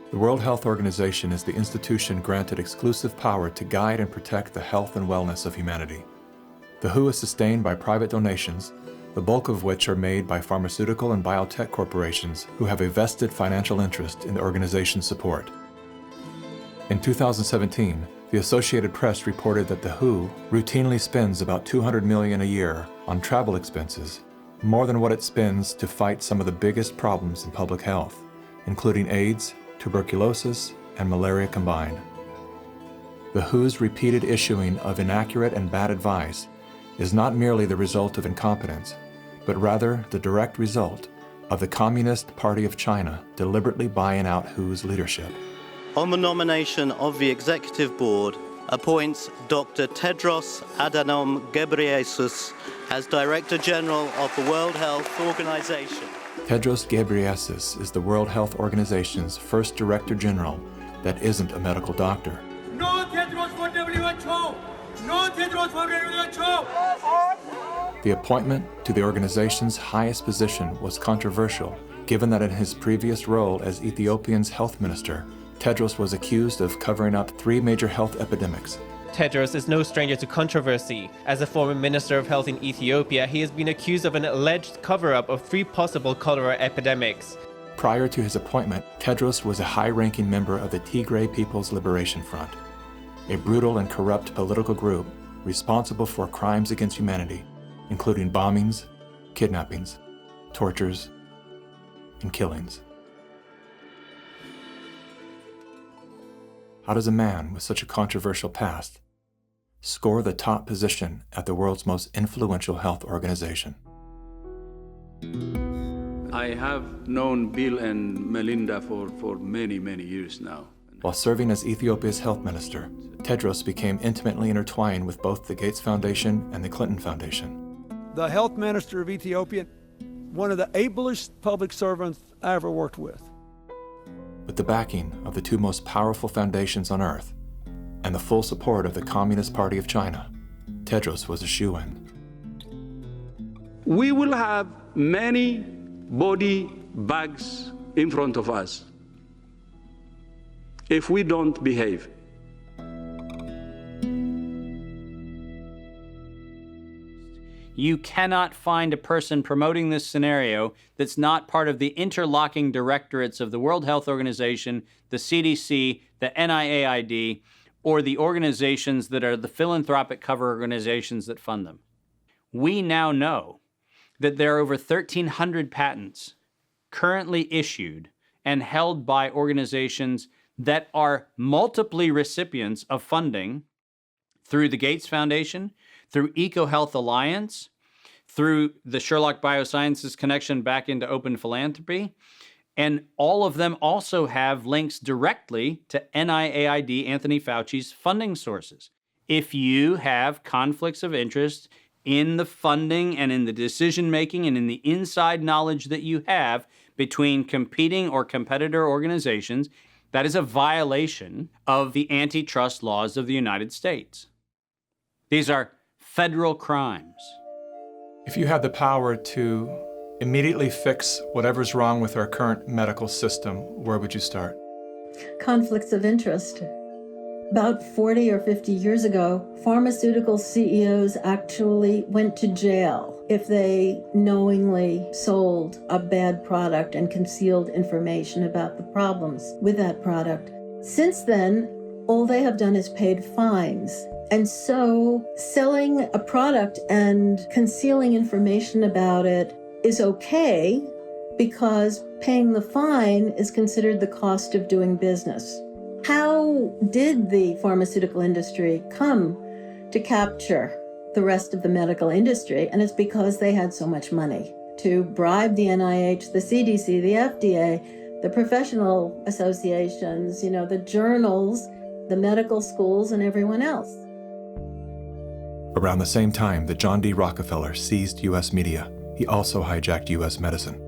The World Health Organization is the institution granted exclusive power to guide and protect the health and wellness of humanity. The WHO is sustained by private donations, the bulk of which are made by pharmaceutical and biotech corporations who have a vested financial interest in the organization's support. In 2017, the Associated Press reported that the WHO routinely spends about $200 million a year on travel expenses, more than what it spends to fight some of the biggest problems in public health, including AIDS, tuberculosis, and malaria combined. The WHO's repeated issuing of inaccurate and bad advice is not merely the result of incompetence, but rather the direct result of the Communist Party of China deliberately buying out WHO's leadership. On the nomination of the Executive Board, appoints Dr. Tedros Adhanom Ghebreyesus as Director General of the World Health Organization. Tedros Ghebreyesus is the World Health Organization's first Director General that isn't a medical doctor. No Tedros for WHO! No Tedros for WHO! The appointment to the organization's highest position was controversial, given that in his previous role as Ethiopia's health minister, Tedros was accused of covering up 3 major health epidemics. Tedros is no stranger to controversy. As a former Minister of Health in Ethiopia, he has been accused of an alleged cover-up of 3 possible cholera epidemics. Prior to his appointment, Tedros was a high-ranking member of the Tigray People's Liberation Front, a brutal and corrupt political group responsible for crimes against humanity, including bombings, kidnappings, tortures, and killings. How does a man with such a controversial past score the top position at the world's most influential health organization? I have known Bill and Melinda for many, many years now. While serving as Ethiopia's health minister, Tedros became intimately intertwined with both the Gates Foundation and the Clinton Foundation. The health minister of Ethiopia, one of the ablest public servants I ever worked with. With the backing of the 2 most powerful foundations on earth and the full support of the Communist Party of China, Tedros was a shoo-in. We will have many body bags in front of us if we don't behave. You cannot find a person promoting this scenario that's not part of the interlocking directorates of the World Health Organization, the CDC, the NIAID, or the organizations that are the philanthropic cover organizations that fund them. We now know that there are over 1,300 patents currently issued and held by organizations that are multiply recipients of funding through the Gates Foundation, through EcoHealth Alliance, through the Sherlock Biosciences connection back into open philanthropy, and all of them also have links directly to NIAID, Anthony Fauci's funding sources. If you have conflicts of interest in the funding and in the decision-making and in the inside knowledge that you have between competing or competitor organizations, that is a violation of the antitrust laws of the United States. These are federal crimes. If you had the power to immediately fix whatever's wrong with our current medical system, where would you start? Conflicts of interest. About 40 or 50 years ago, pharmaceutical CEOs actually went to jail if they knowingly sold a bad product and concealed information about the problems with that product. Since then, all they have done is paid fines. And so selling a product and concealing information about it is okay because paying the fine is considered the cost of doing business. How did the pharmaceutical industry come to capture the rest of the medical industry? And it's because they had so much money to bribe the NIH, the CDC, the FDA, the professional associations, the journals, the medical schools, and everyone else. Around the same time that John D. Rockefeller seized U.S. media, he also hijacked U.S. medicine.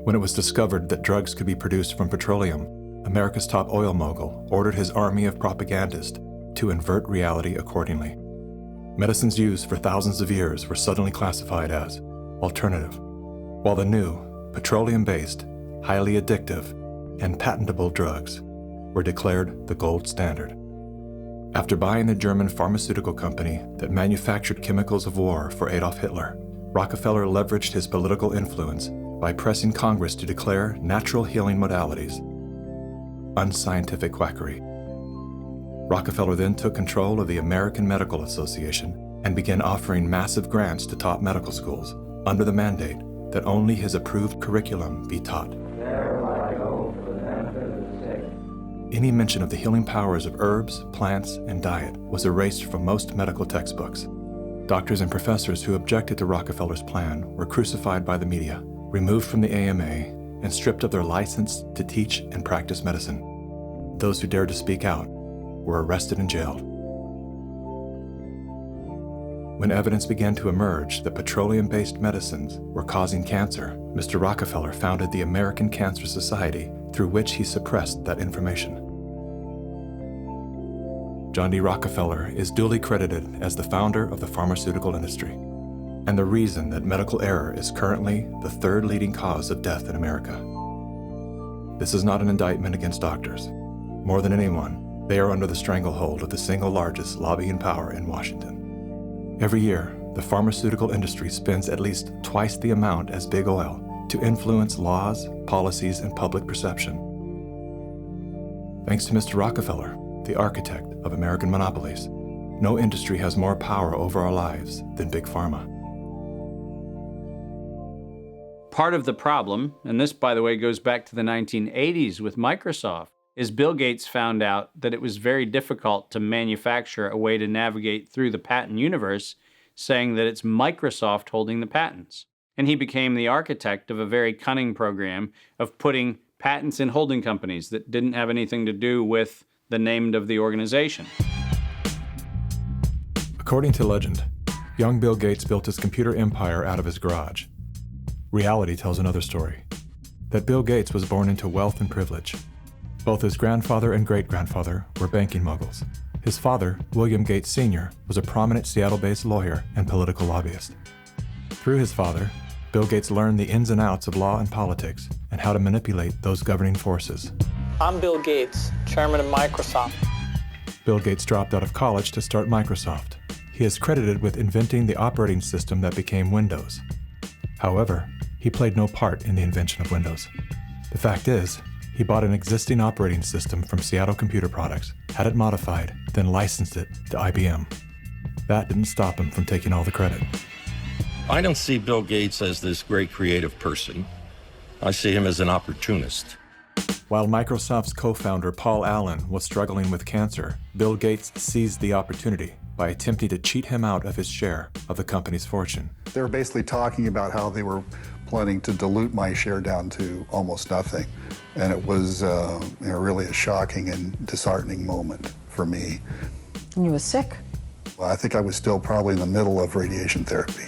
When it was discovered that drugs could be produced from petroleum, America's top oil mogul ordered his army of propagandists to invert reality accordingly. Medicines used for thousands of years were suddenly classified as alternative, while the new, petroleum-based, highly addictive, and patentable drugs were declared the gold standard. After buying the German pharmaceutical company that manufactured chemicals of war for Adolf Hitler, Rockefeller leveraged his political influence by pressing Congress to declare natural healing modalities unscientific quackery. Rockefeller then took control of the American Medical Association and began offering massive grants to top medical schools under the mandate that only his approved curriculum be taught. Any mention of the healing powers of herbs, plants, and diet was erased from most medical textbooks. Doctors and professors who objected to Rockefeller's plan were crucified by the media, removed from the AMA, and stripped of their license to teach and practice medicine. Those who dared to speak out were arrested and jailed. When evidence began to emerge that petroleum-based medicines were causing cancer, Mr. Rockefeller founded the American Cancer Society, through which he suppressed that information. John D. Rockefeller is duly credited as the founder of the pharmaceutical industry, and the reason that medical error is currently the third leading cause of death in America. This is not an indictment against doctors. More than anyone, they are under the stranglehold of the single largest lobbying power in Washington. Every year, the pharmaceutical industry spends at least twice the amount as big oil to influence laws, policies, and public perception. Thanks to Mr. Rockefeller, the architect of American monopolies, no industry has more power over our lives than Big Pharma. Part of the problem, and this, by the way, goes back to the 1980s with Microsoft, is Bill Gates found out that it was very difficult to manufacture a way to navigate through the patent universe, saying that it's Microsoft holding the patents. And he became the architect of a very cunning program of putting patents in holding companies that didn't have anything to do with the name of the organization. According to legend, young Bill Gates built his computer empire out of his garage. Reality tells another story, that Bill Gates was born into wealth and privilege. Both his grandfather and great-grandfather were banking moguls. His father, William Gates Sr., was a prominent Seattle-based lawyer and political lobbyist. Through his father, Bill Gates learned the ins and outs of law and politics and how to manipulate those governing forces. I'm Bill Gates, chairman of Microsoft. Bill Gates dropped out of college to start Microsoft. He is credited with inventing the operating system that became Windows. However, he played no part in the invention of Windows. The fact is, he bought an existing operating system from Seattle Computer Products, had it modified, then licensed it to IBM. That didn't stop him from taking all the credit. I don't see Bill Gates as this great creative person. I see him as an opportunist. While Microsoft's co-founder Paul Allen was struggling with cancer, Bill Gates seized the opportunity by attempting to cheat him out of his share of the company's fortune. They were basically talking about how they were planning to dilute my share down to almost nothing. And it was really a shocking and disheartening moment for me. And you were sick? Well, I think I was still probably in the middle of radiation therapy.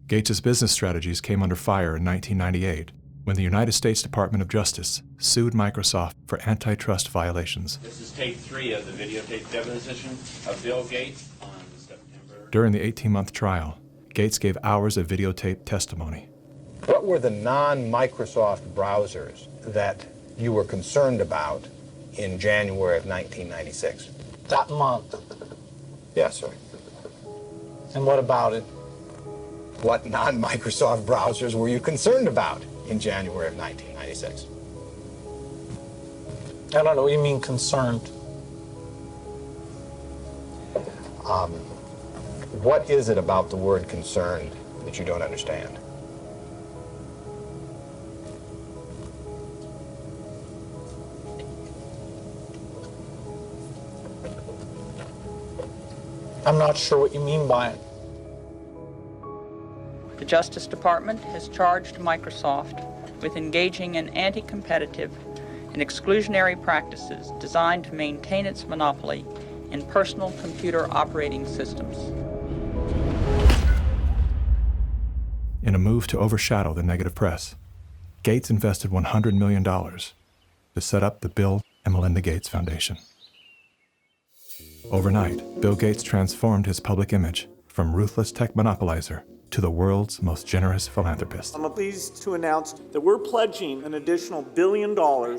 Gates' business strategies came under fire in 1998 when the United States Department of Justice sued Microsoft for antitrust violations. This is tape 3 of the videotape deposition of Bill Gates on September. During the 18-month trial, Gates gave hours of videotape testimony. What were the non-Microsoft browsers that you were concerned about in January of 1996? That month. Yes, sir. And what about it? What non-Microsoft browsers were you concerned about in January of 1996? I don't know what you mean concerned. What is it about the word concerned that you don't understand? I'm not sure what you mean by it. The Justice Department has charged Microsoft with engaging in anti-competitive and exclusionary practices designed to maintain its monopoly in personal computer operating systems. In a move to overshadow the negative press, Gates invested $100 million to set up the Bill and Melinda Gates Foundation. Overnight, Bill Gates transformed his public image from ruthless tech monopolizer to the world's most generous philanthropist. I'm pleased to announce that we're pledging an additional $1 billion to...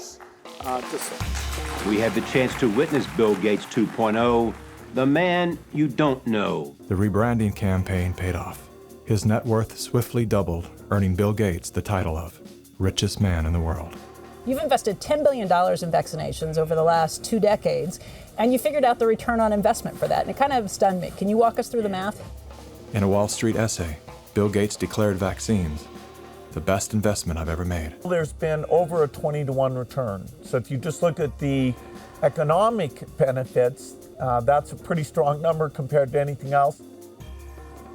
We had the chance to witness Bill Gates 2.0, the man you don't know. The rebranding campaign paid off. His net worth swiftly doubled, earning Bill Gates the title of richest man in the world. You've invested $10 billion in vaccinations over the last 2 decades, and you figured out the return on investment for that, and it kind of stunned me. Can you walk us through the math? In a Wall Street essay, Bill Gates declared vaccines the best investment I've ever made. There's been over a 20-to-1 return. So if you just look at the economic benefits, that's a pretty strong number compared to anything else.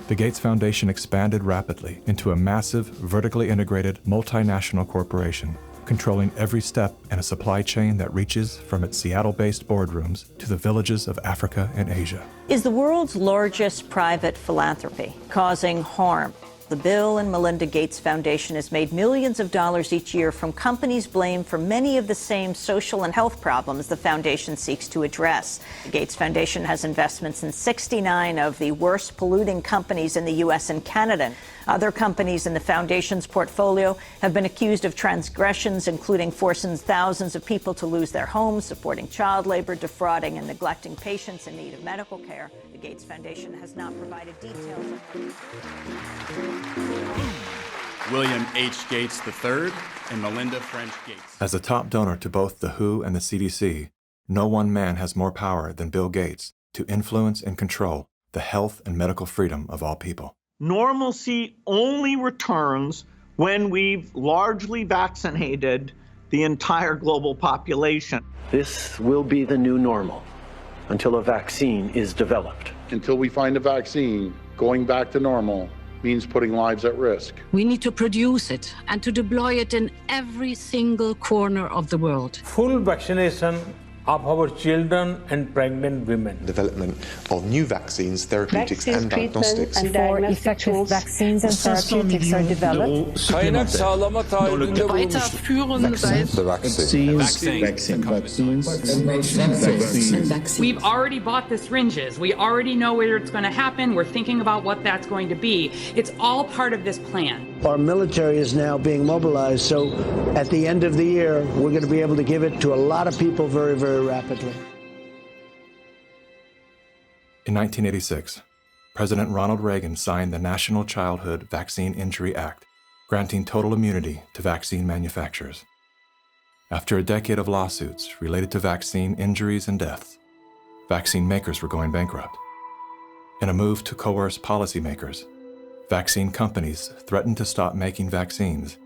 The Gates Foundation expanded rapidly into a massive, vertically integrated, multinational corporation, controlling every step in a supply chain that reaches from its Seattle-based boardrooms to the villages of Africa and Asia. Is the world's largest private philanthropy causing harm? The Bill and Melinda Gates Foundation has made millions of dollars each year from companies blamed for many of the same social and health problems the foundation seeks to address. The Gates Foundation has investments in 69 of the worst polluting companies in the U.S. and Canada. Other companies in the foundation's portfolio have been accused of transgressions, including forcing thousands of people to lose their homes, supporting child labor, defrauding and neglecting patients in need of medical care. The Gates Foundation has not provided details. William H. Gates III and Melinda French Gates. As a top donor to both the WHO and the CDC, no one man has more power than Bill Gates to influence and control the health and medical freedom of all people. Normalcy only returns when we've largely vaccinated the entire global population. This will be the new normal until a vaccine is developed. Until we find a vaccine, going back to normal means putting lives at risk. We need to produce it and to deploy it in every single corner of the world. Full vaccination of our children and pregnant women. Development of new vaccines, therapeutics and diagnostics. Before effective vaccines and therapeutics are developed. We've already bought the syringes. We already know where it's going to happen. We're thinking about what that's going to be. It's all part of this plan. Our military is now being mobilized, so at the end of the year, we're going to be able to give it to a lot of people very, very rapidly. In 1986, President Ronald Reagan signed the National Childhood Vaccine Injury Act, granting total immunity to vaccine manufacturers. After a decade of lawsuits related to vaccine injuries and deaths, vaccine makers were going bankrupt. In a move to coerce policymakers, vaccine companies threatened to stop making vaccines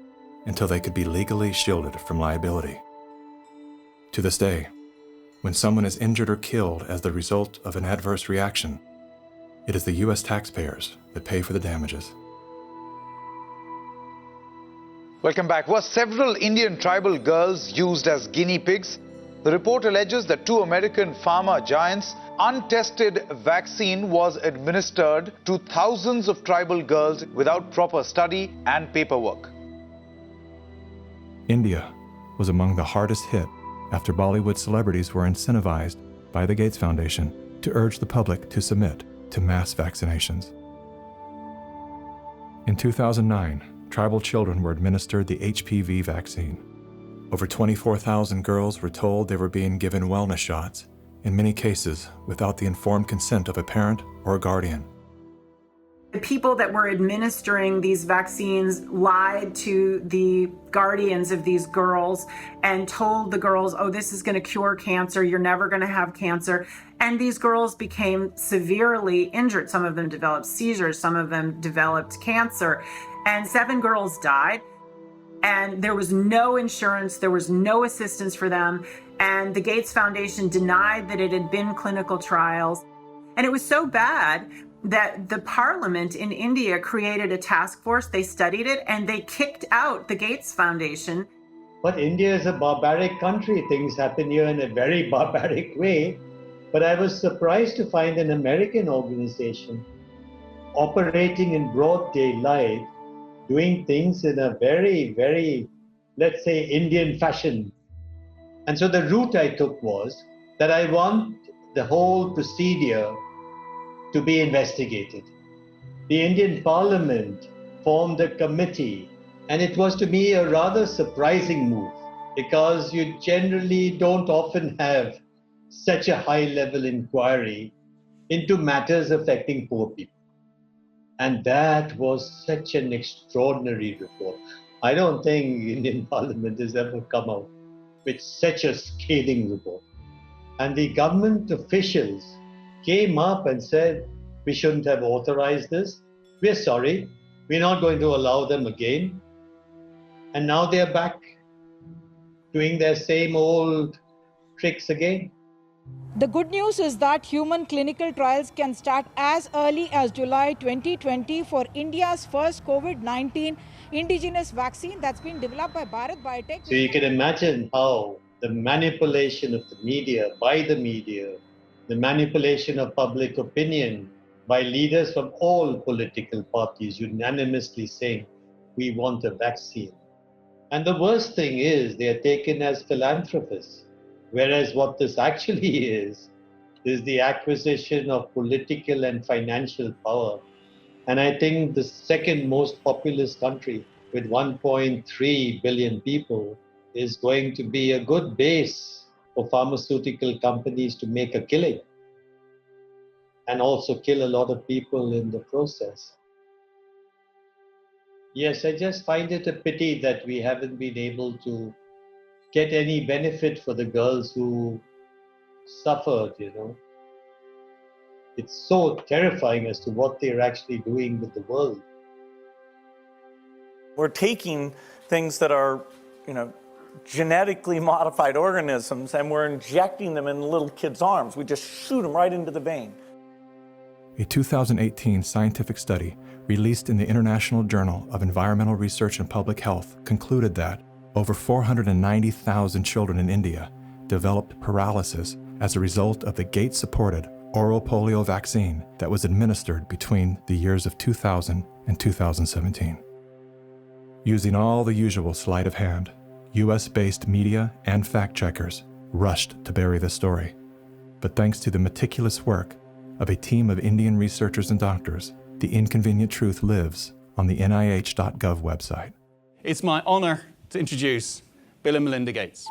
until they could be legally shielded from liability. To this day, when someone is injured or killed as the result of an adverse reaction, it is the U.S. taxpayers that pay for the damages. Welcome back. Were several Indian tribal girls used as guinea pigs? The report alleges that 2 American pharma giants' untested vaccine was administered to thousands of tribal girls without proper study and paperwork. India was among the hardest hit after Bollywood celebrities were incentivized by the Gates Foundation to urge the public to submit to mass vaccinations. In 2009, tribal children were administered the HPV vaccine. Over 24,000 girls were told they were being given wellness shots, in many cases without the informed consent of a parent or a guardian. The people that were administering these vaccines lied to the guardians of these girls and told the girls, oh, this is going to cure cancer, you're never going to have cancer. And these girls became severely injured. Some of them developed seizures, some of them developed cancer, and 7 girls died. And there was no insurance, there was no assistance for them. And the Gates Foundation denied that it had been clinical trials. And it was so bad that the parliament in India created a task force, they studied it, and they kicked out the Gates Foundation. But India is a barbaric country. Things happen here in a very barbaric way. But I was surprised to find an American organization operating in broad daylight, doing things in a very, very, let's say, Indian fashion. And so the route I took was that I want the whole procedure to be investigated. The Indian Parliament formed a committee, and it was to me a rather surprising move because you generally don't often have such a high-level inquiry into matters affecting poor people. And that was such an extraordinary report. I don't think Indian Parliament has ever come out with such a scathing report. And the government officials came up and said, we shouldn't have authorized this. We're sorry. We're not going to allow them again. And now they're back doing their same old tricks again. The good news is that human clinical trials can start as early as July 2020 for India's first COVID-19 indigenous vaccine that's been developed by Bharat Biotech. So you can imagine how the manipulation of the media, by the media, the manipulation of public opinion by leaders from all political parties unanimously saying, we want a vaccine. And the worst thing is they are taken as philanthropists, whereas what this actually is the acquisition of political and financial power. And I think the second most populous country with 1.3 billion people is going to be a good base for pharmaceutical companies to make a killing and also kill a lot of people in the process. Yes, I just find it a pity that we haven't been able to get any benefit for the girls who suffered, you know. It's so terrifying as to what they're actually doing with the world. We're taking things that are, genetically modified organisms, and we're injecting them in little kids' arms. We just shoot them right into the vein. A 2018 scientific study released in the International Journal of Environmental Research and Public Health concluded that over 490,000 children in India developed paralysis as a result of the Gates-supported oral polio vaccine that was administered between the years of 2000 and 2017. Using all the usual sleight of hand, US-based media and fact-checkers rushed to bury the story. But thanks to the meticulous work of a team of Indian researchers and doctors, the inconvenient truth lives on the NIH.gov website. It's my honor to introduce Bill and Melinda Gates.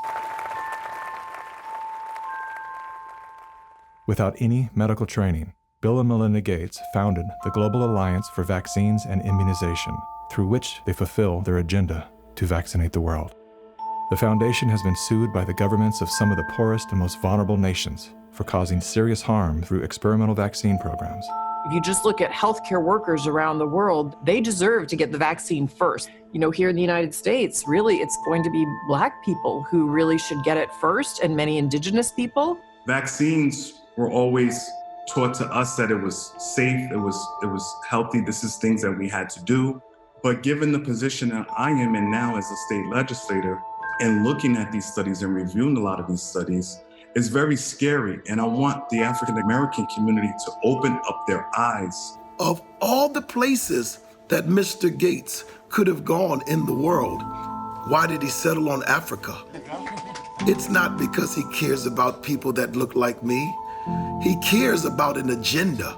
Without any medical training, Bill and Melinda Gates founded the Global Alliance for Vaccines and Immunization, through which they fulfill their agenda to vaccinate the world. The foundation has been sued by the governments of some of the poorest and most vulnerable nations for causing serious harm through experimental vaccine programs. If you just look at healthcare workers around the world, they deserve to get the vaccine first. Here in the United States, really, it's going to be Black people who really should get it first, and many Indigenous people. Vaccines were always taught to us that it was safe, it was healthy, this is things that we had to do. But given the position that I am in now as a state legislator, and looking at these studies and reviewing a lot of these studies, it's very scary. And I want the African American community to open up their eyes. Of all the places that Mr. Gates could have gone in the world, why did he settle on Africa? It's not because he cares about people that look like me. He cares about an agenda.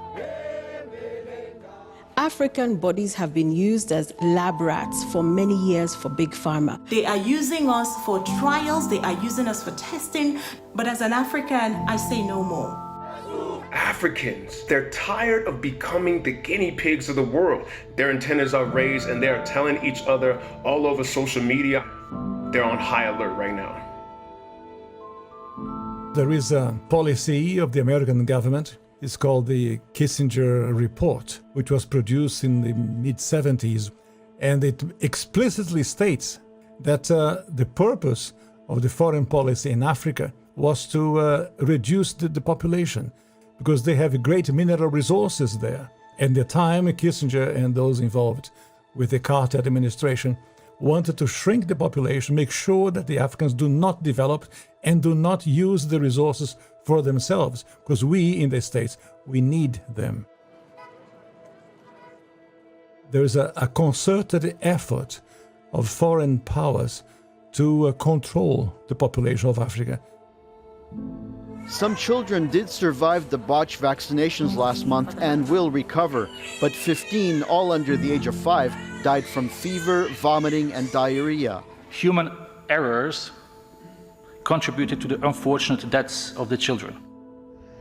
African bodies have been used as lab rats for many years for Big Pharma. They are using us for trials, they are using us for testing, but as an African, I say no more. Africans, they're tired of becoming the guinea pigs of the world. Their antennas are raised and they're telling each other all over social media. They're on high alert right now. There is a policy of the American government. It's called the Kissinger Report, which was produced in the mid-70s. And it explicitly states that the purpose of the foreign policy in Africa was to reduce the population because they have great mineral resources there. At the time, Kissinger and those involved with the Carter administration wanted to shrink the population, make sure that the Africans do not develop and do not use the resources for themselves, because we in the States, we need them. There is a concerted effort of foreign powers to control the population of Africa. Some children did survive the botched vaccinations last month and will recover, but 15, all under the age of 5, died from fever, vomiting, and diarrhea. Human errors contributed to the unfortunate deaths of the children.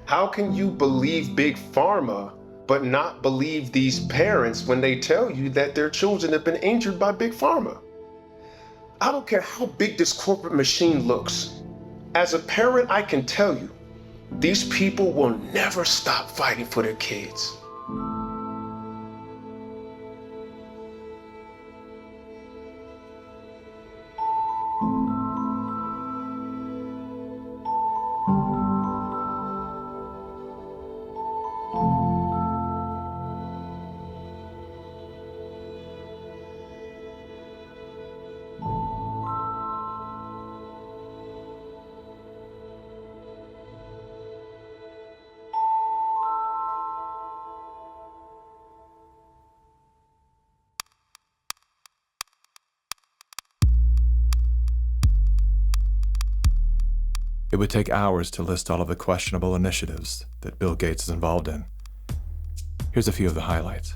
How can you believe Big Pharma, but not believe these parents when they tell you that their children have been injured by Big Pharma? I don't care how big this corporate machine looks. As a parent, I can tell you, these people will never stop fighting for their kids. It would take hours to list all of the questionable initiatives that Bill Gates is involved in. Here's a few of the highlights.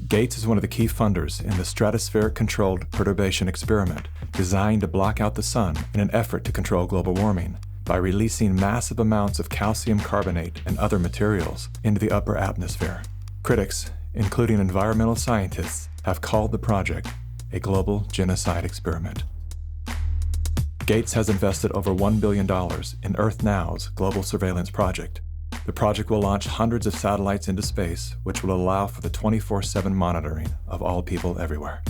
Gates is one of the key funders in the stratospheric-controlled perturbation experiment designed to block out the sun in an effort to control global warming by releasing massive amounts of calcium carbonate and other materials into the upper atmosphere. Critics, including environmental scientists, have called the project a global genocide experiment. Gates has invested over $1 billion in Earth Now's global surveillance project. The project will launch hundreds of satellites into space, which will allow for the 24/7 monitoring of all people everywhere.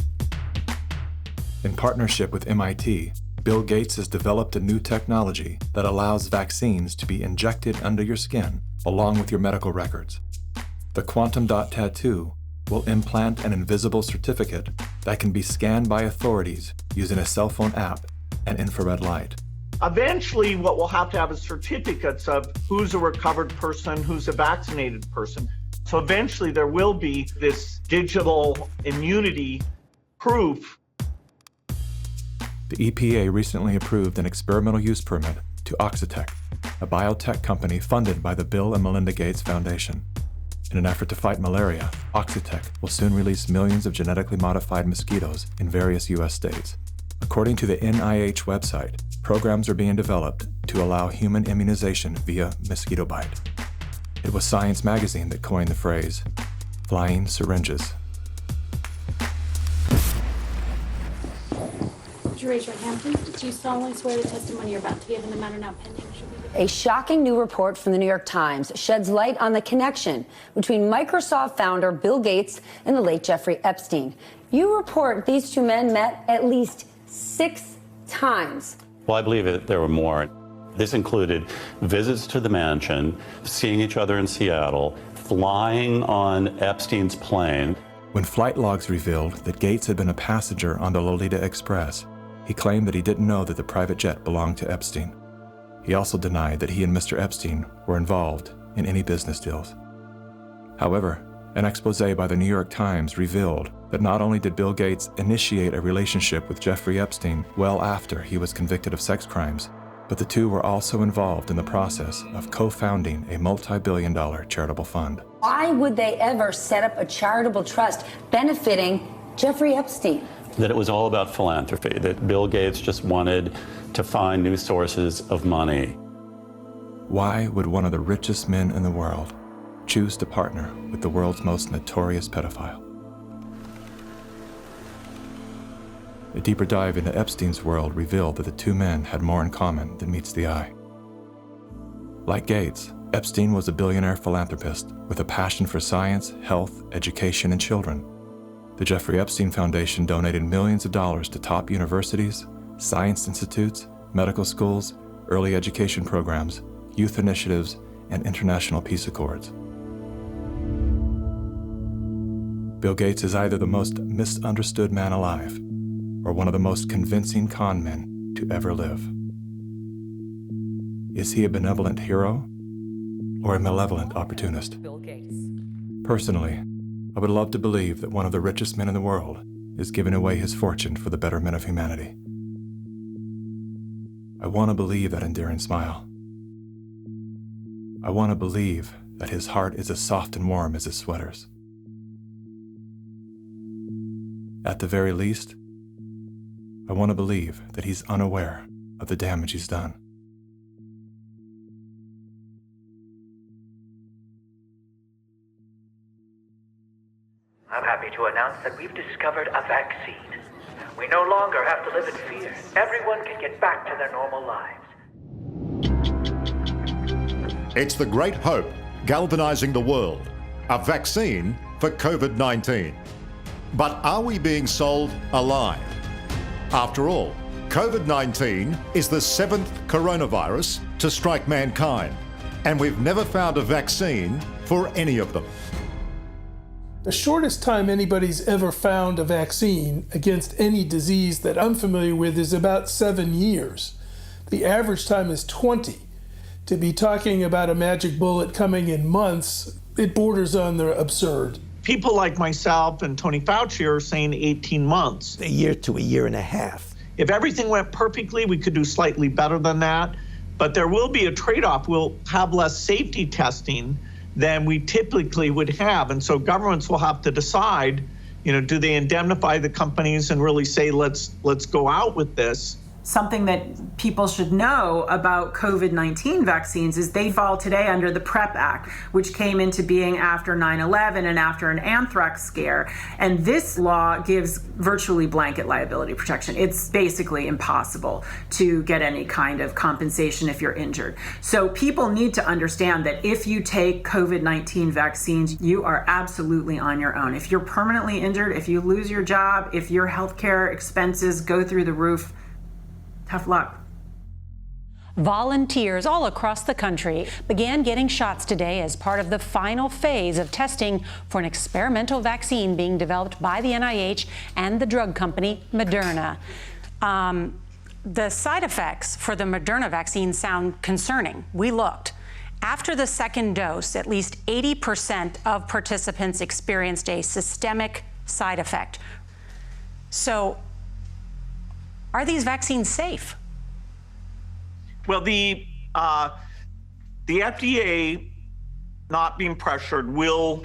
In partnership with MIT, Bill Gates has developed a new technology that allows vaccines to be injected under your skin along with your medical records. The quantum dot tattoo will implant an invisible certificate that can be scanned by authorities using a cell phone app and infrared light. Eventually, what we'll have is certificates of who's a recovered person, who's a vaccinated person. So eventually there will be this digital immunity proof. The EPA recently approved an experimental use permit to Oxitec, a biotech company funded by the Bill and Melinda Gates Foundation. In an effort to fight malaria, Oxitec will soon release millions of genetically modified mosquitoes in various U.S. states. According to the NIH website, programs are being developed to allow human immunization via mosquito bite. It was Science magazine that coined the phrase, flying syringes. Would you raise your hand, please? Do you solemnly swear the testimony you're about to give in the matter now pending should be the... A shocking new report from the New York Times sheds light on the connection between Microsoft founder Bill Gates and the late Jeffrey Epstein. You report these two men met at least 6 times. Well, I believe there were more. This included visits to the mansion, seeing each other in Seattle, flying on Epstein's plane. When flight logs revealed that Gates had been a passenger on the Lolita Express, he claimed that he didn't know that the private jet belonged to Epstein. He also denied that he and Mr. Epstein were involved in any business deals. However, an expose by the New York Times revealed that not only did Bill Gates initiate a relationship with Jeffrey Epstein well after he was convicted of sex crimes, but the two were also involved in the process of co-founding a multi-billion-dollar charitable fund. Why would they ever set up a charitable trust benefiting Jeffrey Epstein? That it was all about philanthropy, that Bill Gates just wanted to find new sources of money. Why would one of the richest men in the world choose to partner with the world's most notorious pedophile? A deeper dive into Epstein's world revealed that the two men had more in common than meets the eye. Like Gates, Epstein was a billionaire philanthropist with a passion for science, health, education, and children. The Jeffrey Epstein Foundation donated millions of dollars to top universities, science institutes, medical schools, early education programs, youth initiatives, and international peace accords. Bill Gates is either the most misunderstood man alive or one of the most convincing con men to ever live. Is he a benevolent hero or a malevolent opportunist? Bill Gates. Personally, I would love to believe that one of the richest men in the world is giving away his fortune for the betterment of humanity. I want to believe that endearing smile. I want to believe that his heart is as soft and warm as his sweaters. At the very least, I want to believe that he's unaware of the damage he's done. I'm happy to announce that we've discovered a vaccine. We no longer have to live in fear. Everyone can get back to their normal lives. It's the great hope galvanizing the world. A vaccine for COVID-19. But are we being sold a lie? After all, COVID-19 is the 7th coronavirus to strike mankind, and we've never found a vaccine for any of them. The shortest time anybody's ever found a vaccine against any disease that I'm familiar with is about 7 years. The average time is 20. To be talking about a magic bullet coming in months, it borders on the absurd. People like myself and Tony Fauci are saying 18 months. A year to a year and a half. If everything went perfectly, we could do slightly better than that. But there will be a trade-off. We'll have less safety testing than we typically would have. And so governments will have to decide, do they indemnify the companies and really say, let's go out with this? Something that people should know about COVID-19 vaccines is they fall today under the PrEP Act, which came into being after 9/11 and after an anthrax scare. And this law gives virtually blanket liability protection. It's basically impossible to get any kind of compensation if you're injured. So people need to understand that if you take COVID-19 vaccines, you are absolutely on your own. If you're permanently injured, if you lose your job, if your healthcare expenses go through the roof, tough luck. Volunteers all across the country began getting shots today as part of the final phase of testing for an experimental vaccine being developed by the NIH and the drug company Moderna. The side effects for the Moderna vaccine sound concerning. We looked. After the second dose, at least 80% of participants experienced a systemic side effect. So, are these vaccines safe? Well, the FDA, not being pressured, will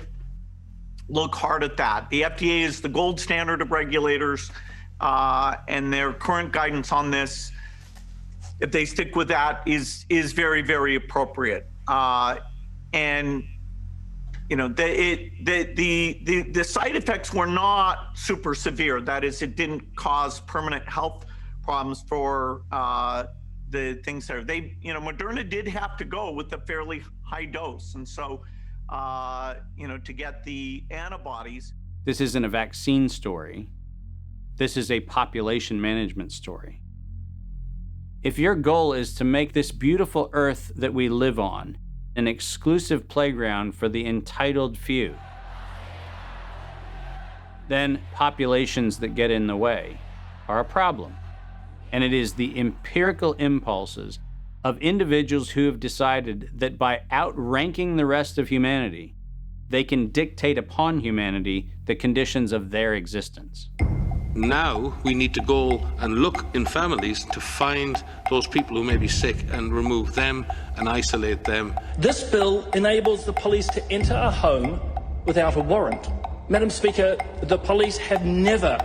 look hard at that. The FDA is the gold standard of regulators, and their current guidance on this, if they stick with that, is very, very appropriate. And the side effects were not super severe. That is, it didn't cause permanent health problems for the things there. Moderna did have to go with a fairly high dose. And so, to get the antibodies. This isn't a vaccine story. This is a population management story. If your goal is to make this beautiful earth that we live on an exclusive playground for the entitled few, then populations that get in the way are a problem. And it is the empirical impulses of individuals who have decided that by outranking the rest of humanity, they can dictate upon humanity the conditions of their existence. Now we need to go and look in families to find those people who may be sick and remove them and isolate them. This bill enables the police to enter a home without a warrant. Madam Speaker, the police have never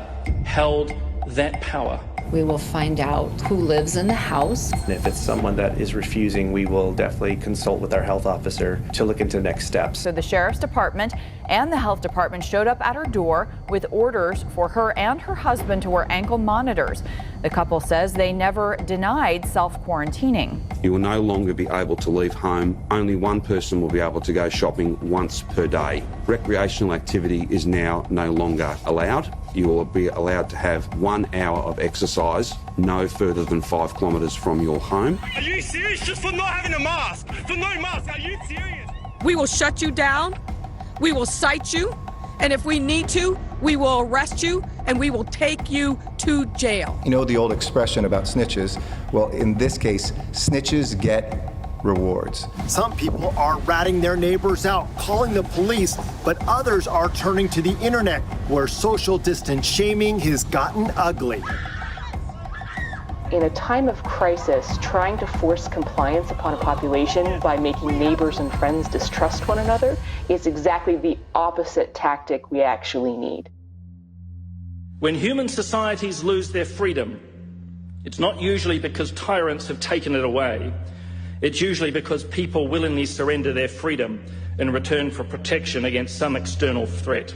held that power. We will find out who lives in the house. If it's someone that is refusing, we will definitely consult with our health officer to look into next steps. So the Sheriff's Department and the Health Department showed up at her door with orders for her and her husband to wear ankle monitors. The couple says they never denied self-quarantining. You will no longer be able to leave home. Only one person will be able to go shopping once per day. Recreational activity is now no longer allowed. You will be allowed to have 1 hour of exercise no further than 5 kilometres from your home. Are you serious? Just for not having a mask? For no mask? Are you serious? We will shut you down. We will cite you. And if we need to, we will arrest you and we will take you to jail. You know the old expression about snitches? Well, in this case, snitches get rewards. Some people are ratting their neighbors out, calling the police, but others are turning to the internet, where social distance shaming has gotten ugly. In a time of crisis, trying to force compliance upon a population by making neighbors and friends distrust one another is exactly the opposite tactic we actually need. When human societies lose their freedom, it's not usually because tyrants have taken it away. It's usually because people willingly surrender their freedom in return for protection against some external threat.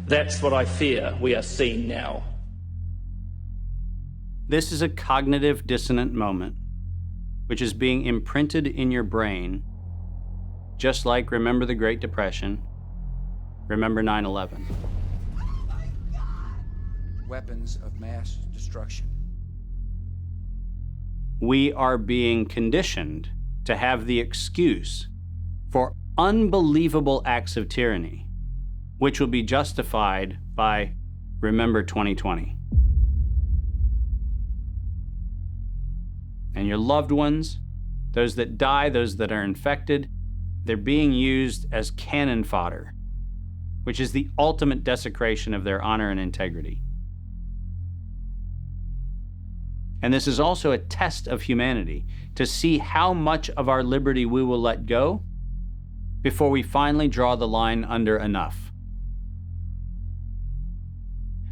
That's what I fear we are seeing now. This is a cognitive dissonant moment, which is being imprinted in your brain, just like remember the Great Depression, remember 9/11. Weapons of mass destruction. We are being conditioned to have the excuse for unbelievable acts of tyranny, which will be justified by remember 2020. And your loved ones, those that die, those that are infected, they're being used as cannon fodder, which is the ultimate desecration of their honor and integrity. And this is also a test of humanity, to see how much of our liberty we will let go before we finally draw the line under enough.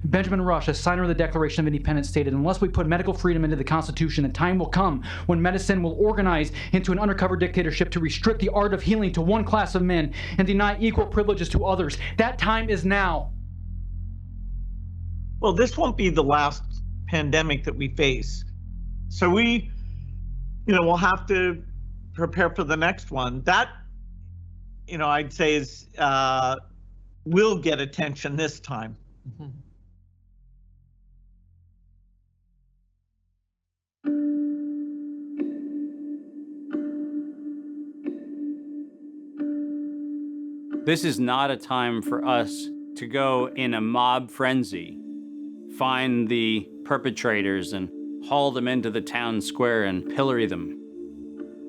Benjamin Rush, a signer of the Declaration of Independence, stated, "Unless we put medical freedom into the Constitution, a time will come when medicine will organize into an undercover dictatorship to restrict the art of healing to one class of men and deny equal privileges to others. That time is now." Well, this won't be the last pandemic that we face. So we'll have to prepare for the next one. That, I'd say is, will get attention this time. Mm-hmm. This is not a time for us to go in a mob frenzy, find the perpetrators and haul them into the town square and pillory them.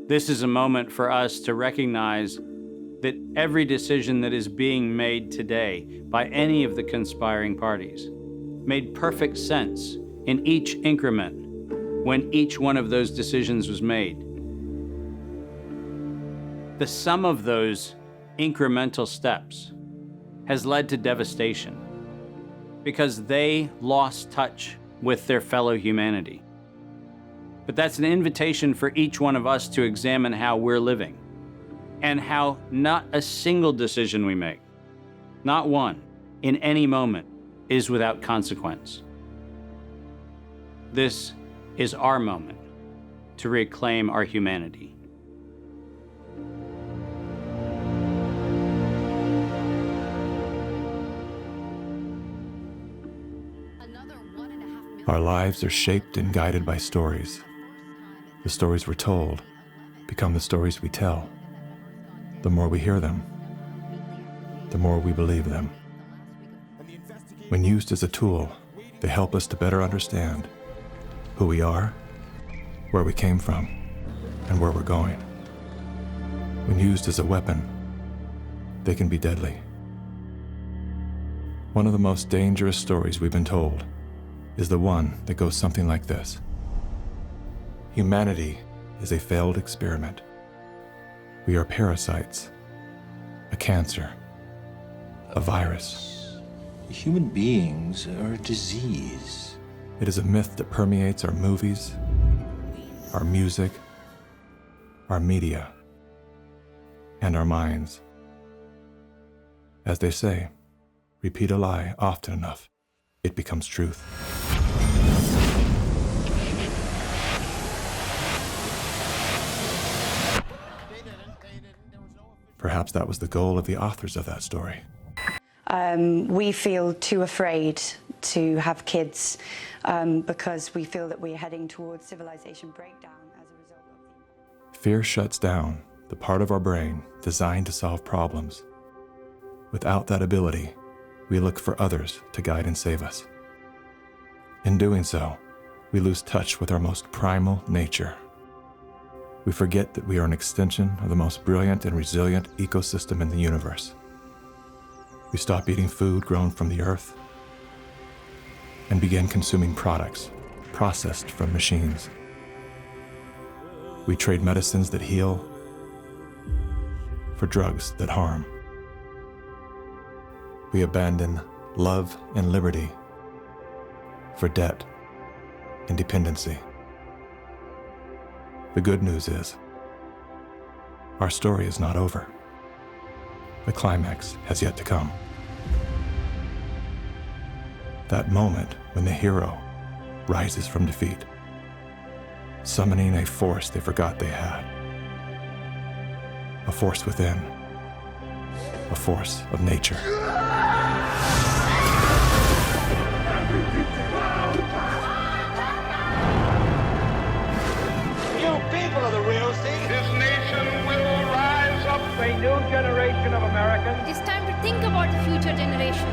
This is a moment for us to recognize that every decision that is being made today by any of the conspiring parties made perfect sense in each increment when each one of those decisions was made. The sum of those incremental steps has led to devastation because they lost touch with their fellow humanity. But that's an invitation for each one of us to examine how we're living and how not a single decision we make, not one, in any moment, is without consequence. This is our moment to reclaim our humanity. Our lives are shaped and guided by stories. The stories we're told become the stories we tell. The more we hear them, the more we believe them. When used as a tool, they help us to better understand who we are, where we came from, and where we're going. When used as a weapon, they can be deadly. One of the most dangerous stories we've been told is the one that goes something like this. Humanity is a failed experiment. We are parasites, a cancer, a virus. Human beings are a disease. It is a myth that permeates our movies, our music, our media, and our minds. As they say, repeat a lie often enough, it becomes truth. Perhaps that was the goal of the authors of that story. We feel too afraid to have kids because we feel that we're heading towards civilization breakdown as a result of Fear shuts down the part of our brain designed to solve problems. Without that ability, we look for others to guide and save us. In doing so, we lose touch with our most primal nature. We forget that we are an extension of the most brilliant and resilient ecosystem in the universe. We stop eating food grown from the earth and begin consuming products processed from machines. We trade medicines that heal for drugs that harm. We abandon love and liberty for debt and dependency. The good news is, our story is not over. The climax has yet to come. That moment when the hero rises from defeat, summoning a force they forgot they had. A force within, a force of nature. People are the real thing. This nation will rise up. A new generation of Americans. It's time to think about the future generation.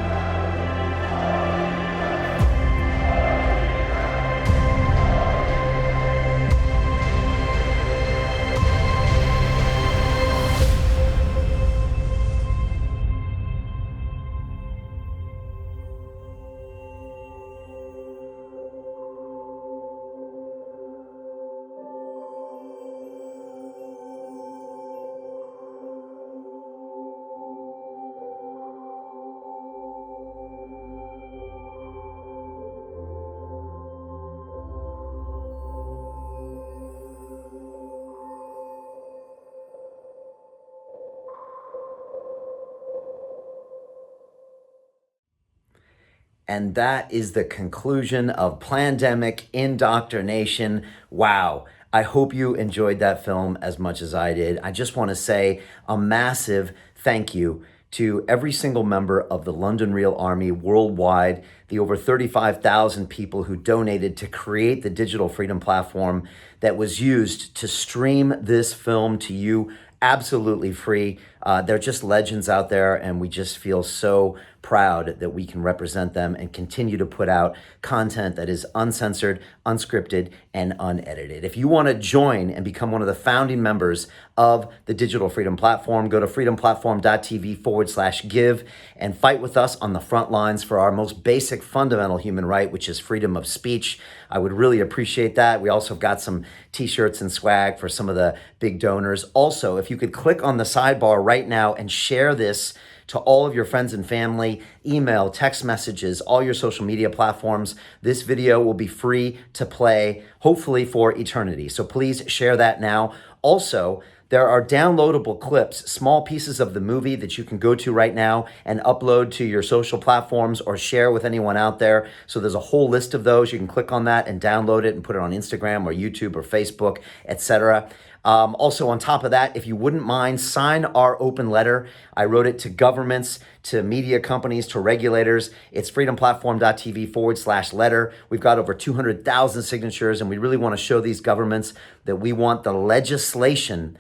And that is the conclusion of Plandemic Indoctrination. Wow. I hope you enjoyed that film as much as I did. I just want to say a massive thank you to every single member of the London Real Army worldwide, the over 35,000 people who donated to create the digital freedom platform that was used to stream this film to you absolutely free. They're just legends out there, and we just feel so proud that we can represent them and continue to put out content that is uncensored, unscripted, and unedited. If you want to join and become one of the founding members of the Digital Freedom Platform, go to freedomplatform.tv/give and fight with us on the front lines for our most basic fundamental human right, which is freedom of speech. I would really appreciate that. We also have got some t-shirts and swag for some of the big donors. Also, if you could click on the sidebar right now and share this to all of your friends and family, email, text messages, all your social media platforms. This video will be free to play, hopefully for eternity. So please share that now. Also, there are downloadable clips, small pieces of the movie that you can go to right now and upload to your social platforms or share with anyone out there. So there's a whole list of those. You can click on that and download it and put it on Instagram or YouTube or Facebook, etc. Also, on top of that, if you wouldn't mind, sign our open letter. I wrote it to governments, to media companies, to regulators. It's freedomplatform.tv/letter. We've got over 200,000 signatures, and we really want to show these governments that we want the legislation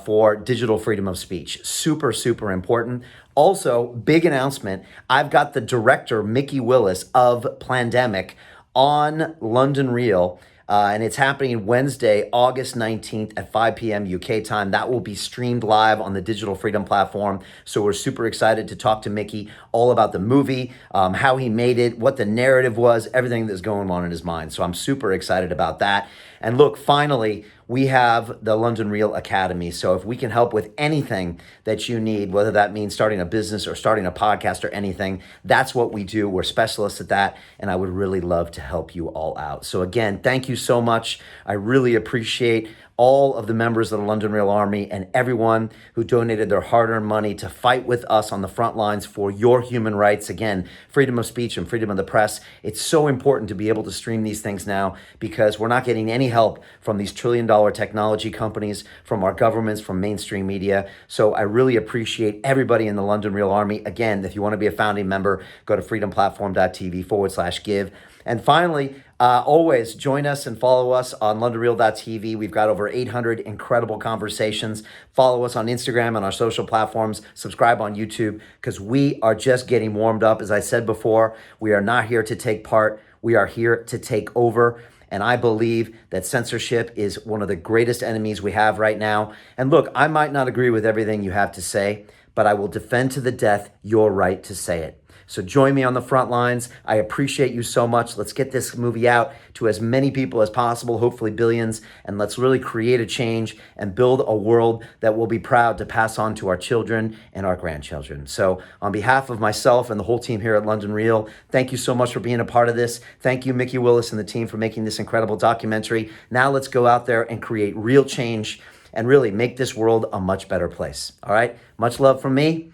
for digital freedom of speech. Super, super important. Also, big announcement. I've got the director, Mikki of Plandemic, on London Real. And it's happening Wednesday, August 19th at 5 p.m. UK time. That will be streamed live on the Digital Freedom Platform. So we're super excited to talk to Mikki all about the movie, how he made it, what the narrative was, everything that's going on in his mind. So I'm super excited about that. And look, finally, we have the London Real Academy. So if we can help with anything that you need, whether that means starting a business or starting a podcast or anything, that's what we do. We're specialists at that, and I would really love to help you all out. So again, thank you so much. I really appreciate all of the members of the London Real Army and everyone who donated their hard-earned money to fight with us on the front lines for your human rights. Again, freedom of speech and freedom of the press. It's so important to be able to stream these things now because we're not getting any help from these trillion-dollar technology companies, from our governments, from mainstream media. So I really appreciate everybody in the London Real Army. Again, if you want to be a founding member, go to freedomplatform.tv/give. And finally, always join us and follow us on LondonReal.tv. We've got over 800 incredible conversations. Follow us on Instagram and our social platforms. Subscribe on YouTube because we are just getting warmed up. As I said before, we are not here to take part. We are here to take over. And I believe that censorship is one of the greatest enemies we have right now. And look, I might not agree with everything you have to say, but I will defend to the death your right to say it. So join me on the front lines. I appreciate you so much. Let's get this movie out to as many people as possible, hopefully billions, and let's really create a change and build a world that we'll be proud to pass on to our children and our grandchildren. So on behalf of myself and the whole team here at London Real, thank you so much for being a part of this. Thank you, Mikki Willis and the team, for making this incredible documentary. Now let's go out there and create real change and really make this world a much better place. All right? Much love from me.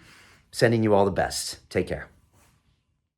Sending you all the best. Take care.